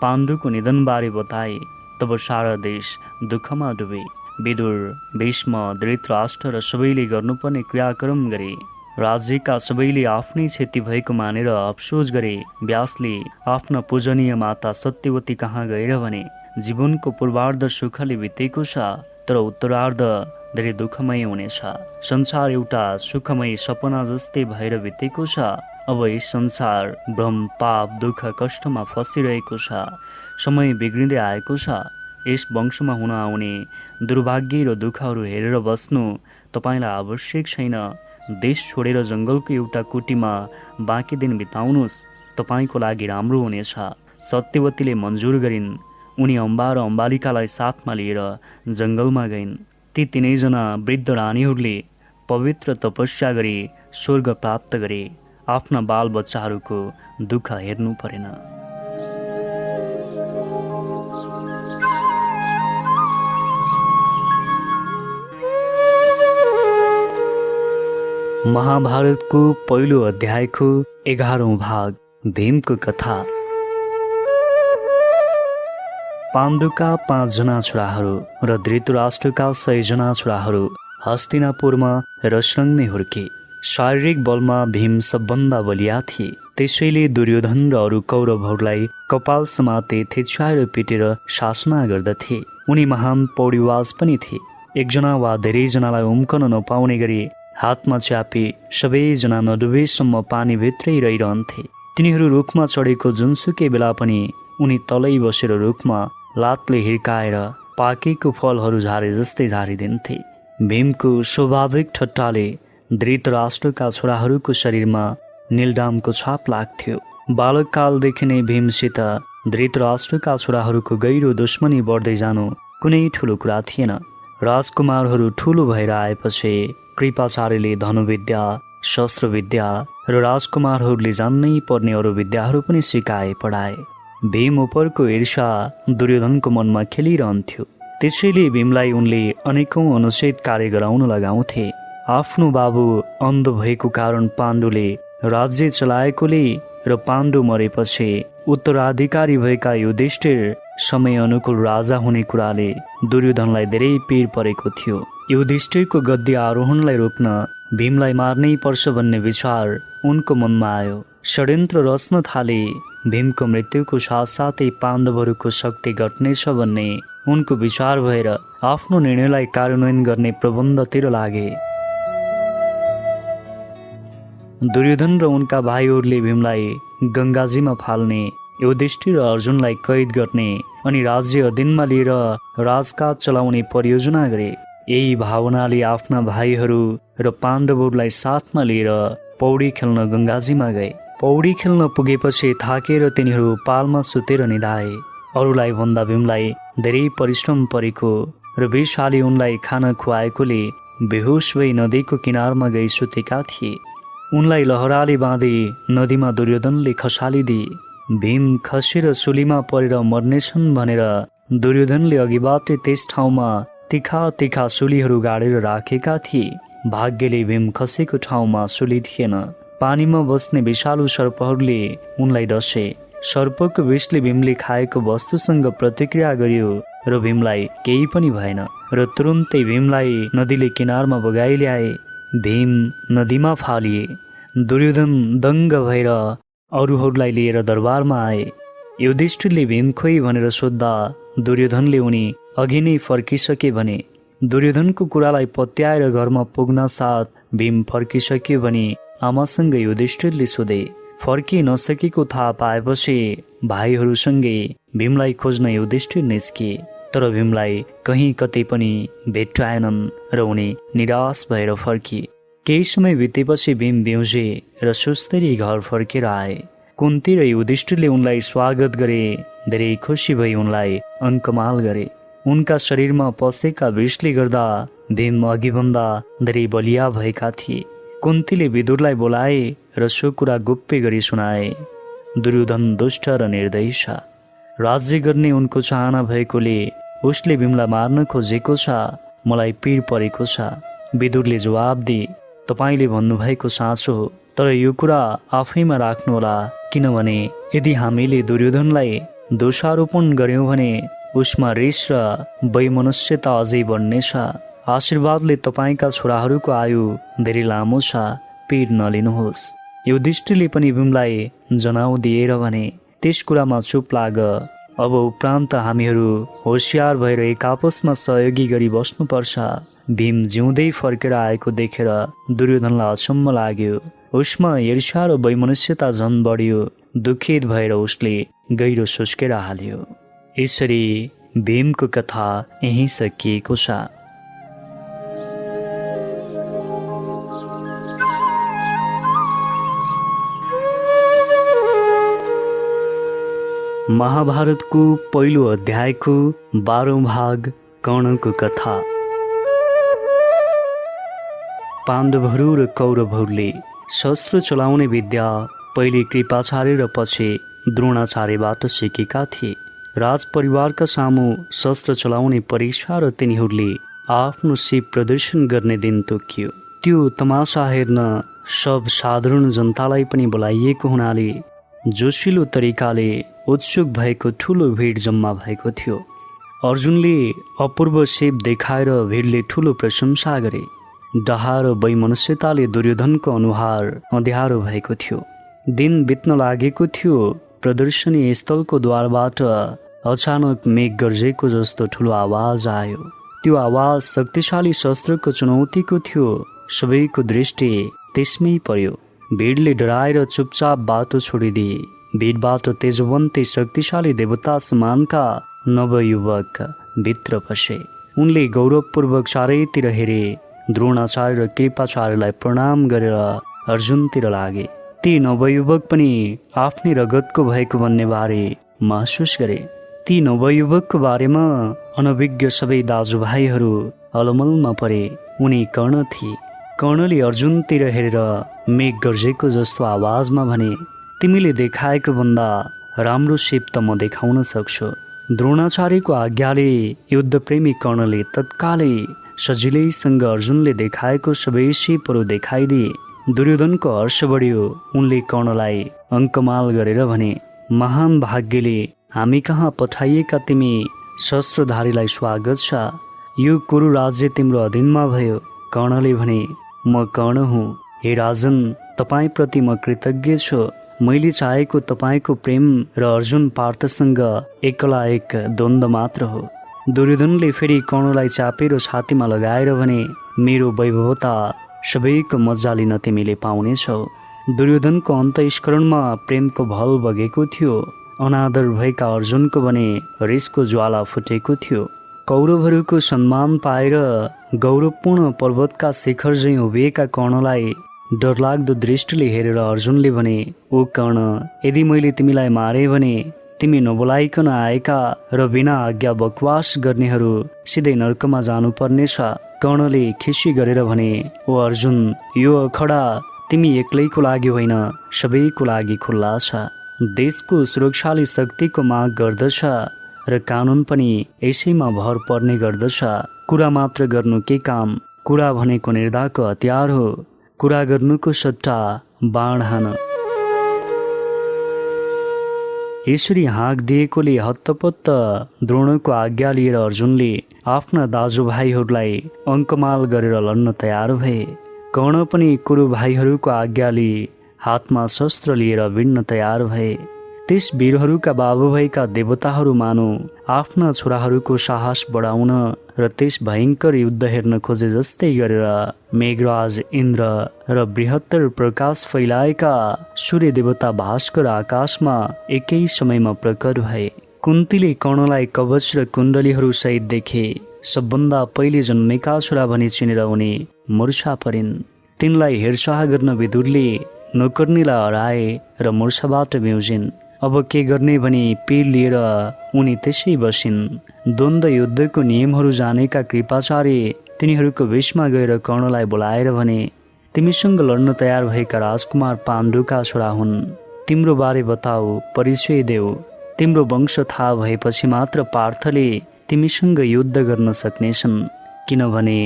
पाण्डुको निधनबारे बताए तब सारा देश दुःखमा डुबे। विदुर, भीष्म, धृतराष्ट्र र सबैले गर्नुपर्ने क्रियाक्रम गरे। राज्यका सबैले आफ्नै क्षति भएको मानेर अफसोस गरे। व्यासले आफ्ना पूजनीय माता सत्यवती कहाँ गएर भने, जीवनको पूर्वार्ध सुखले बितेको छ, तर उत्तरार्ध धेरै दुःखमय हुनेछ। संसार एउटा सुखमय सपना जस्तै भएर बितेको छ। अब यस संसार भ्रम, पाप, दुःख, कष्टमा फसिरहेको छ। समय बिग्रिँदै आएको छ। यस वंशमा हुन आउने दुर्भाग्य र दुःखहरू हेरेर बस्नु तपाईँलाई आवश्यक छैन। देश छोडेर जङ्गलको एउटा कुटीमा बाँकी दिन बिताउनुहोस्, तपाईँको लागि राम्रो हुनेछ। सत्यवतीले मन्जुर गरिन्। उनी अम्बा र अम्बालिकालाई साथमा लिएर जङ्गलमा गइन्। ती तिनैजना वृद्ध रानीहरूले पवित्र तपस्या गरी स्वर्ग प्राप्त गरे। आफ्ना बालबच्चाहरूको दुःख हेर्नु परेन। महाभारतको पहिलो अध्यायको 11औं भाग, भीमको कथा। पाण्डुका 5 जना छोराहरू र धृतराष्ट्रका 100 जना छोराहरू हस्तिनापुरमा रसरङ्गमै हुर्के। शारीरिक बलमा भीम सबभन्दा बलिया थिए। त्यसैले दुर्योधन र अरू कौरवहरूलाई कपाल समाते थेच्चाएर पिटेर शासना गर्दथे। उनी महान पौडीवाज पनि थिए। एकजना वा धेरैजनालाई उम्कन नपाउने गरी हातमा च्यापी सबैजना नडुबेसम्म पानीभित्रै रहिरहन्थे। तिनीहरू रुखमा चढेको जुनसुकै बेला पनि उनी तलै बसेर रुखमा लातले हिर्काएर पाकेको फलहरू झारे जस्तै झारिदिन्थे। भीमको स्वाभाविक ठट्टाले धृतराष्ट्रका छोराहरूको शरीरमा नीलडामको छाप लाग्थ्यो। बालककालदेखि नै भीमसित धृतराष्ट्रका छोराहरूको गहिरो दुश्मनी बढ्दै जानु कुनै ठुलो कुरा थिएन। राजकुमारहरू ठुलो भएर आएपछि कृपाचार्यले धनुविद्या, शस्त्रविद्या र राजकुमारहरूले जान्नै पर्ने अरू विद्याहरू पनि सिकाए, पढाए। भीम उपरको ईर्ष्या दुर्योधनको मनमा खेलिरहन्थ्यो। त्यसैले भीमलाई उनले अनेकौं अनुचित कार्य गराउन लगाउँथे। आफ्नो बाबु अन्ध भएको कारण पाण्डुले राज्य चलाएकोले र पाण्डु मरेपछि उत्तराधिकारी भएका युधिष्ठिर समय अनुकूल राजा हुने कुराले दुर्योधनलाई धेरै पीर परेको थियो। युधिष्ठिरको गद्दी आरोहणलाई रोक्न भीमलाई मार्नै पर्छ भन्ने विचार उनको मनमा आयो। षड्यन्त्र रच्न थाले। भीमको मृत्युको साथसाथै पाण्डवहरूको शक्ति घट्नेछ भन्ने उनको विचार भएर आफ्नो निर्णयलाई कार्यान्वयन गर्ने प्रबन्धतिर लागे। दुर्योधन र उनका भाइहरूले भीमलाई गङ्गाजीमा फाल्ने, युधिष्ठिर र अर्जुनलाई कैद गर्ने अनि राज्य अधीनमा लिएर राजकाज चलाउने परियोजना गरे। यही भावनाले आफ्ना भाइहरू र पाण्डवहरूलाई साथमा लिएर पौडी खेल्न गङ्गाजीमा गए। पौडी खेल्न पुगेपछि थाकेर तिनीहरू पालमा सुतेर निधाए। अरूलाई भन्दा भीमलाई धेरै परिश्रम परेको र विषाले उनलाई खाना खुवाएकोले बेहोस भई नदीको किनारमा गई सुतेका थिए। उनलाई लहराले बाँधी नदीमा दुर्योधनले खसालिदिए। भीम खसेर सुलीमा परेर मर्नेछन् भनेर दुर्योधनले अघिबाटै त्यस ठाउँमा तिखा तिखा सुलीहरू गाडेर राखेका थिए। भाग्यले भीम खसेको ठाउँमा सुली थिएन। पानीमा बस्ने विषालु सर्पहरूले उनलाई डसे। सर्पको विषले भीमले खाएको वस्तुसँग प्रतिक्रिया गरियो र भीमलाई केही पनि भएन र तुरुन्तै भीमलाई नदीले किनारमा बगाई ल्याए। भीम नदीमा फालिए। दुर्योधन दङ्ग भएर अरूहरूलाई लिएर दरबारमा आए। युधिष्ठिरले भीम खोइ भनेर सोद्धा दुर्योधनले उनी अघि नै फर्किसके भने। दुर्योधनको कुरालाई पत्याएर घरमा पुग्न साथ भीम फर्किसक्यो भने आमासँग युधिष्ठिरले सोधे। फर्कि नसकेको थाहा पाएपछि भाइहरूसँगै भीमलाई खोज्न युधिष्ठिर निस्किए। तर भीमलाई कहीँ कतै पनि भेट्टाएनन् र उनी निराश भएर फर्किए। केही समय बितेपछि भीम बिउजे र सुस्तरी घर फर्केर आए। कुन्ती र युधिष्ठिरले उनलाई स्वागत गरे। धेरै खुसी भई उनलाई अङ्कमाल गरे। उनका शरीरमा पसेका विषले गर्दा भीम अघिभन्दा धेरै बलिया भएका थिए। कुन्तीले विदुरलाई बोलाए र सो कुरा गोप्य गरी सुनाए। दुर्योधन दुष्ट र निर्दयी छ। राज्य गर्ने उनको चाहना भएकोले उसले भीमलाई मार्न खोजेको छ। मलाई पीड परेको छ। विदुरले जवाब दिए, तपाईँले भन्नुभएको साँचो हो, तर यो कुरा आफैमा राख्नुहोला, किनभने यदि हामीले दुर्योधनलाई दोषारोपण गर्यौँ भने उसमा रिस र वैमनस्यता अझै बढ्नेछ। आशीर्वादले तपाईँका छोराहरूको आयु धेरै लामो छ, पीड नलिनुहोस्। यो दृष्टिले पनि भीमलाई जनाउ दिएर भने, त्यस कुरामा चुप लाग। अब उपरान्त हामीहरू होसियार भएर एक आपसमा सहयोगी गरी बस्नुपर्छ। भीम जिउँदै फर्केर आएको देखेर दुर्योधनलाई अचम्म लाग्यो। उसमा ईर्ष्या र वैमनस्यता झन् बढ्यो। दुखित भएर उसले गहिरो सुस्केर हाल्यो। यसरी भीमको कथा यहीँ सकिएको छ। महाभारतको पहिलो अध्यायको 12औं भाग कर्णको कथा। पाण्डवहरू र कौरवहरूले शस्त्र चलाउने विद्या पहिले कृपाचार्य र पछि द्रोणाचार्यबाट सिकेका थिए। राजपरिवारका सामु शस्त्र चलाउने परीक्षा र तिनीहरूले आफ्नो सिप प्रदर्शन गर्ने दिन तोकियो। त्यो तमासा हेर्न सब साधारण जनतालाई पनि बोलाइएको हुनाले जोसिलो तरिकाले उत्सुक भएको ठुलो भिड जम्मा भएको थियो। अर्जुनले अपूर्व सिप देखाएर भिडले ठुलो प्रशंसा गरे। डहा र वैमनस्यताले दुर्योधनको अनुहार अँध्यारो भएको थियो। दिन बित्न लागेको थियो। प्रदर्शनी स्थलको द्वारबाट अचानक मेघ गर्जेको जस्तो ठुलो आवाज आयो। त्यो आवाज शक्तिशाली शस्त्रको चुनौतीको थियो। सबैको दृष्टि त्यसमै पर्यो। भिडले डराएर चुपचाप बाटो छोडिदिए। भिडबाट तेजवन्ती शक्तिशाली देवता समानका नवयुवक भित्र पसे। उनले गौरवपूर्वक चारैतिर हेरे। द्रोणाचार्य र कृपाचार्यलाई प्रणाम गरेर अर्जुनतिर लागे। ती नवयुवक पनि आफ्नै रगतको भएको भन्ने बारे महसुस गरे। ती नवयुवकको बारेमा अनभिज्ञ सबै दाजुभाइहरू अलमलमा परे। उनी कर्ण थिए। कर्णले अर्जुनतिर हेरेर मेघ गर्जेको जस्तो आवाजमा भने, तिमीले देखाएको भन्दा राम्रो सिप त म देखाउन सक्छु। द्रोणाचार्यको आज्ञाले युद्धप्रेमी कर्णले तत्कालै सजिलैसँग अर्जुनले देखाएको सबै सिपहरू देखाइदिए। दुर्योधनको हर्ष बढ्यो। उनले कर्णलाई अङ्कमाल गरेर भने, महान भाग्यले हामी कहाँ पठाइएका तिमी शस्त्रधारीलाई स्वागत छ। यो कुरु राज्य तिम्रो अधीनमा भयो। कर्णले भने, म कर्ण हुँ। हे राजन, तपाईँप्रति म कृतज्ञ छु। मैले चाहेको तपाईँको प्रेम र अर्जुन पार्थसँग एकला एक द्वन्द्व मात्र हो। दुर्योधनले फेरि कर्णलाई चापेर छातीमा लगाएर भने, मेरो वैभवता सबैको मजा लिन तिमीले पाउनेछौ। दुर्योधनको अन्तस्करणमा प्रेमको भल बगेको थियो। अनादर भएका अर्जुनको भने रिसको ज्वाला फुटेको थियो। कौरवहरूको सम्मान पाएर गौरवपूर्ण पर्वतका शिखर झैँ उभिएका कर्णलाई डरलाग्दो दृष्टिले हेरेर अर्जुनले भने, ओ कर्ण, यदि मैले तिमीलाई मारे भने तिमी नबोलाइकन आएका र बिना आज्ञा बकवास गर्नेहरू सिधै नर्कमा जानुपर्नेछ। कर्णले खिसी गरेर भने, ओ अर्जुन, यो अखडा तिमी एक्लैको लागि होइन, सबैको लागि खुल्ला छ। देशको सुरक्षाले शक्तिको माग गर्दछ र कानुन पनि यसैमा भर पर्ने गर्दछ। कुरा मात्र गर्नु के काम? कुरा भनेको निर्धाको हतियार हो। कुरा गर्नुको सट्टा बाण हान। यसरी हाँक दिएकोले हत्तपत्त द्रोणको आज्ञा लिएर अर्जुनले आफ्ना दाजुभाइहरूलाई अङ्कमाल गरेर लड्न तयार भए। कर्ण पनि कुरु भाइहरूको आज्ञा लिए हातमा शस्त्र लिएर भिड्न तयार भए। त्यस वीरहरूका बाबु भएका देवताहरू मानौ आफ्ना छोराहरूको साहस बढाउन र त्यस भयङ्कर युद्ध हेर्न खोजे जस्तै गरेर मेघराज इन्द्र र बृहत्तर प्रकाश फैलाएका सूर्य देवता भास्कर आकाशमा एकै समयमा प्रकट भए। कुन्तीले कर्णलाई कवच र कुण्डलीहरू सहित देखे। सबभन्दा पहिले जन्मेका छोरा भनी चिनेर उनी मूर्छा परिन्। तिनलाई हेरचाह गर्न विदुरले नौकर्नीलाई हराए र मूर्छाबाट ब्युजिन्। अब के गर्ने भनी पीर लिएर उनी त्यसै बसिन्। द्वन्द्व युद्धको नियमहरू जानेका कृपाचार्य तिनीहरूको वेशमा गएर कर्णलाई बोलाएर भने, तिमीसँग लड्न तयार भएका राजकुमार पाण्डुका छोरा हुन्। तिम्रो बारे बताऊ, परिचय देऊ। तिम्रो वंश थाहा भएपछि मात्र पार्थले तिमीसँग युद्ध गर्न सक्नेछन्, किनभने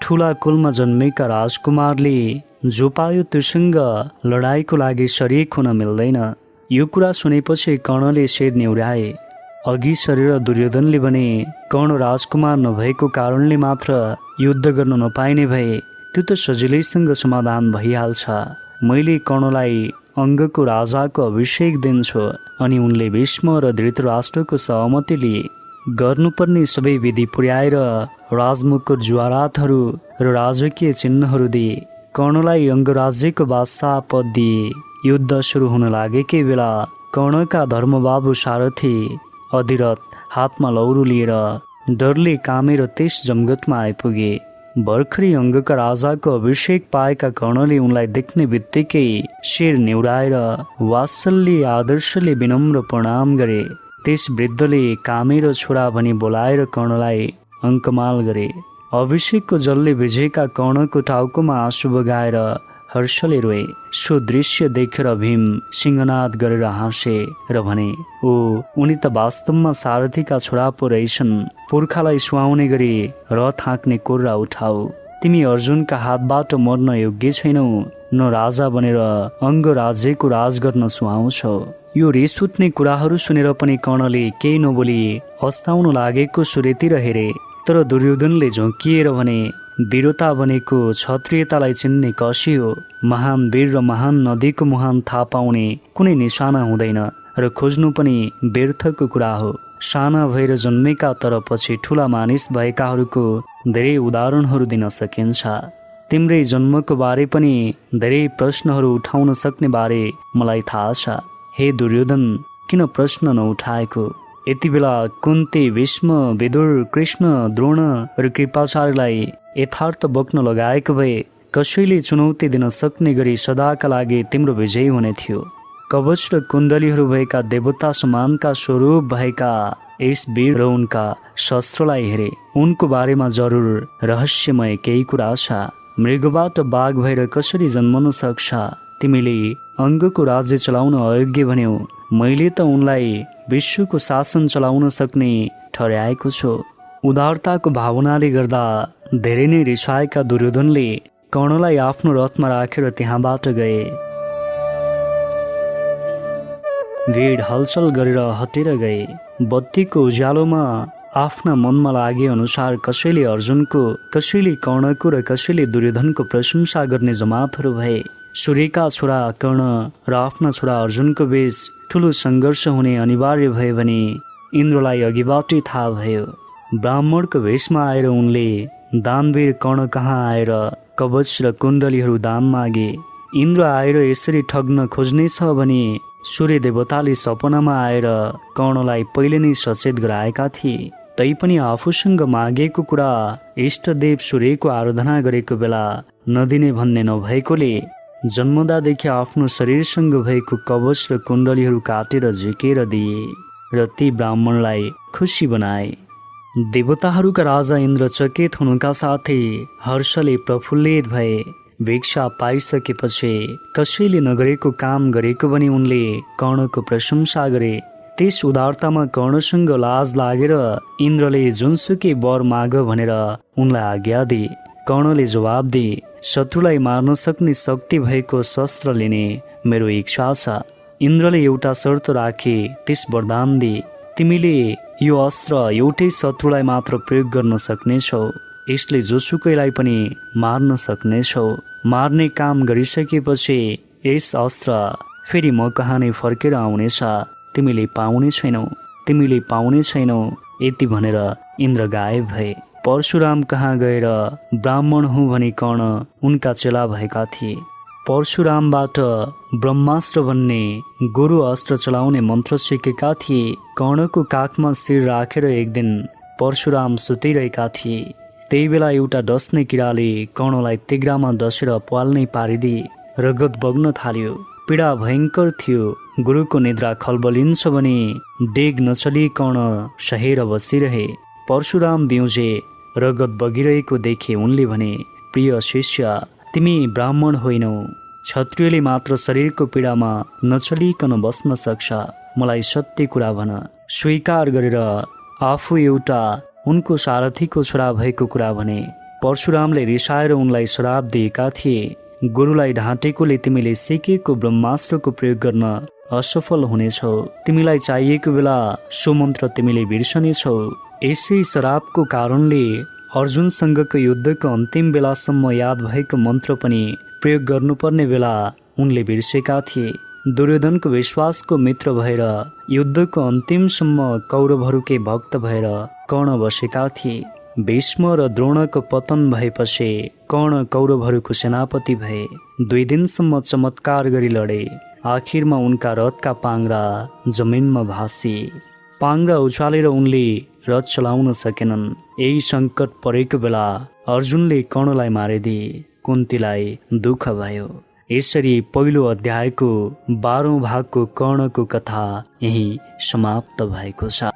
ठुला कुलमा जन्मेका राजकुमारले जो पायो त्योसँग लडाईँको लागि शरीक हुन मिल्दैन। यो कुरा सुनेपछि कर्णले शिर नेउराए। अघि सरेर दुर्योधनले भने कर्ण राजकुमार नभएको कारणले मात्र युद्ध गर्न नपाइने भए त्यो त सजिलैसँग समाधान भइहाल्छ। मैले कर्णलाई अङ्गको राजाको अभिषेक दिन्छु अनि उनले भीष्म र धृतराष्ट्रको सहमति लिए गर्नुपर्ने सबै विधि पुर्याएर राजमुकुट ज्वारातहरू र राजकीय चिन्हहरू दिए। कर्णलाई अङ्गराज्यको बादशाह पद दिए। युद्ध सुरु हुन लागेकै बेला कर्णका धर्मबाबु सारथी अधिरथ हातमा लौरो लिएर डरले कामेर त्यस जमघटमा आइपुगे। भर्खरै अङ्गका राजाको अभिषेक पाएका कर्णले उनलाई देख्ने बित्तिकै शिर नेउराएर वात्सल्य आदर्शले विनम्र प्रणाम गरे। त्यस वृद्धले कामेर छोरा भनी बोलाएर कर्णलाई अङ्कमाल गरे। अभिषेकको जलले भिजेका कर्णको टाउकोमा आँसु बगाएर हर्षले रोए। सो दृश्य देखेर भीम सिंहनाद गरेर हाँसे र भने, ओ उनी त वास्तवमा सारथीका छोरा पो रहेछन्। पुर्खालाई सुहाउने गरी रथ हाँक्ने कोर्रा उठाऊ। तिमी अर्जुनका हातबाट मर्न योग्य छैनौ, न राजा बनेर अङ्ग राज्यको राज गर्न सुहाउँछौ। यो रिस उठ्ने कुराहरू सुनेर पनि कर्णले केही नबोली अस्ताउन लागेको सूर्यतिर हेरे। तर दुर्योधनले झोकिएर भने, वीरता भनेको क्षत्रियतालाई चिन्ने कसी हो। महान वीर र महान नदीको मुहान थाहा पाउने कुनै निशाना हुँदैन र खोज्नु पनि व्यर्थको कुरा हो। साना भएर जन्मेका तर पछि ठुला मानिस भएकाहरूको धेरै उदाहरणहरू दिन सकिन्छ। तिम्रै जन्मको बारे पनि धेरै प्रश्नहरू उठाउन सक्ने बारे मलाई थाहा छ। हे दुर्योधन, किन प्रश्न नउठाएको? यति बेला कुन्ती, भीष्म, विदुर, कृष्ण, द्रोण र कृपाचार्यलाई यथार्थ बोक्न लगाएको भए कसैले चुनौती दिन सक्ने गरी सदाका लागि तिम्रो विजय हुने थियो। कवच र कुण्डलीहरू भएका देवता समानका स्वरूप भएका यस वीर र उनका शस्त्रलाई हेरे। उनको बारेमा जरुर रहस्यमय केही कुरा छ। मृगबाट बाघ भएर कसरी जन्मन सक्छ? तिमीले अङ्गको राज्य चलाउन अयोग्य भन्यौ। मैले त उनलाई विश्वको शासन चलाउन सक्ने ठहर्याएको छु। उदारताको भावनाले गर्दा धेरै नै रिसाएका दुर्योधनले कर्णलाई आफ्नो रथमा राखेर त्यहाँबाट गए। भिड हलचल गरेर हटेर गए। बत्तीको उज्यालोमा आफ्ना मनमा लागे अनुसार कसैले अर्जुनको, कसैले कर्णको र कसैले दुर्योधनको प्रशंसा गर्ने जमातहरू भए। सूर्यका छोरा कर्ण र आफ्ना छोरा अर्जुनको बीच ठुलो सङ्घर्ष हुने अनिवार्य भयो भने इन्द्रलाई अघिबाटै थाहा भयो। ब्राह्मणको भेषमा आएर उनले दानवीर कर्ण कहाँ आएर कवच र कुण्डलीहरू दान मागे। इन्द्र आएर यसरी ठग्न खोज्नेछ भने सूर्य देवताले सपनामा आएर कर्णलाई पहिले नै सचेत गराएका थिए। तैपनि आफूसँग मागेको कुरा इष्टदेव सूर्यको आराधना गरेको बेला नदिने भन्ने नभएकोले जन्मदादेखि आफ्नो शरीरसँग भएको कवच र कुण्डलीहरू काटेर झिकेर दिए र ती ब्राह्मणलाई खुसी बनाए। देवताहरूका राजा इन्द्र चकित हुनुका साथै हर्षले प्रफुल्लित भए। भिक्षा पाइसकेपछि कसैले नगरेको काम गरेको भने उनले कर्णको प्रशंसा गरे। त्यस उदारतामा कर्णसँग लाज लागेर इन्द्रले जुनसुकै वर माग भनेर उनलाई आज्ञा दिए। कर्णले जवाब दिए, शत्रुलाई मार्न सक्ने शक्ति भएको शस्त्र लिने मेरो इच्छा छ। इन्द्रले एउटा शर्त राखे, त्यस वरदान दिए, तिमीले यो अस्त्र एउटै शत्रुलाई मात्र प्रयोग गर्न सक्नेछौ। यसले जोसुकैलाई पनि मार्न सक्नेछौ। मार्ने काम गरिसकेपछि यस अस्त्र फेरि म कहाँ नै फर्केर आउनेछ। तिमीले पाउने छैनौ, तिमीले पाउने छैनौ। यति भनेर इन्द्र गायब भए। परशुराम कहाँ गएर ब्राह्मण हुँ भनी कर्ण उनका चेला भएका थिए। परशुरामबाट ब्रह्मास्त्र भन्ने गुरु अस्त्र चलाउने मन्त्र सिकेका थिए। कर्णको काखमा शिर राखेर एक दिन परशुराम सुतिरहेका थिए। त्यही बेला एउटा डस्ने किराले कर्णलाई तिग्रामा डसेर पाल्नै पारिदिए। रगत बग्न थाल्यो। पीडा भयङ्कर थियो। गुरुको निद्रा खलबलिन्छ भने डेग नचली कर्ण सहेर बसिरहे। परशुराम बिउजे रगत बगिरहेको देखे उनले भने, प्रिय शिष्य, तिमी ब्राह्मण होइनौ। क्षत्रियले मात्र शरीरको पीडामा नचलिकन बस्न सक्छ। मलाई सत्य कुरा भन। स्वीकार गरेर आफू एउटा उनको सारथीको छोरा भएको कुरा भने। परशुरामले रिसाएर उनलाई श्राप दिएका थिए, गुरुलाई ढाँटेकोले तिमीले सिकेको ब्रह्मास्त्रको प्रयोग गर्न असफल हुनेछौ। तिमीलाई चाहिएको बेला सो मन्त्र तिमीले बिर्सनेछौ। यसै श्रापको कारणले अर्जुनसँगको युद्धको अन्तिम बेलासम्म याद भएको मन्त्र पनि प्रयोग गर्नुपर्ने बेला उनले बिर्सेका थिए। दुर्योधनको विश्वासको मित्र भएर युद्धको अन्तिमसम्म कौरवहरूकै भक्त भएर कर्ण बसेका थिए। भीष्म र द्रोणको पतन भएपछि कर्ण कौरवहरूको सेनापति भए। 2 दिनसम्म चमत्कार गरी लडे। आखिरमा उनका रथका पाङ्रा जमिनमा भासिए। पाङ्रा उचालेर उनले रथ चलाउन सकेनन्। यही सङ्कट परेको बेला अर्जुनले कर्णलाई मारिदिए। कुन्तीलाई दुःख भयो। यसरी पहिलो अध्यायको 12औं भागको कर्णको कथा यही समाप्त भएको छ।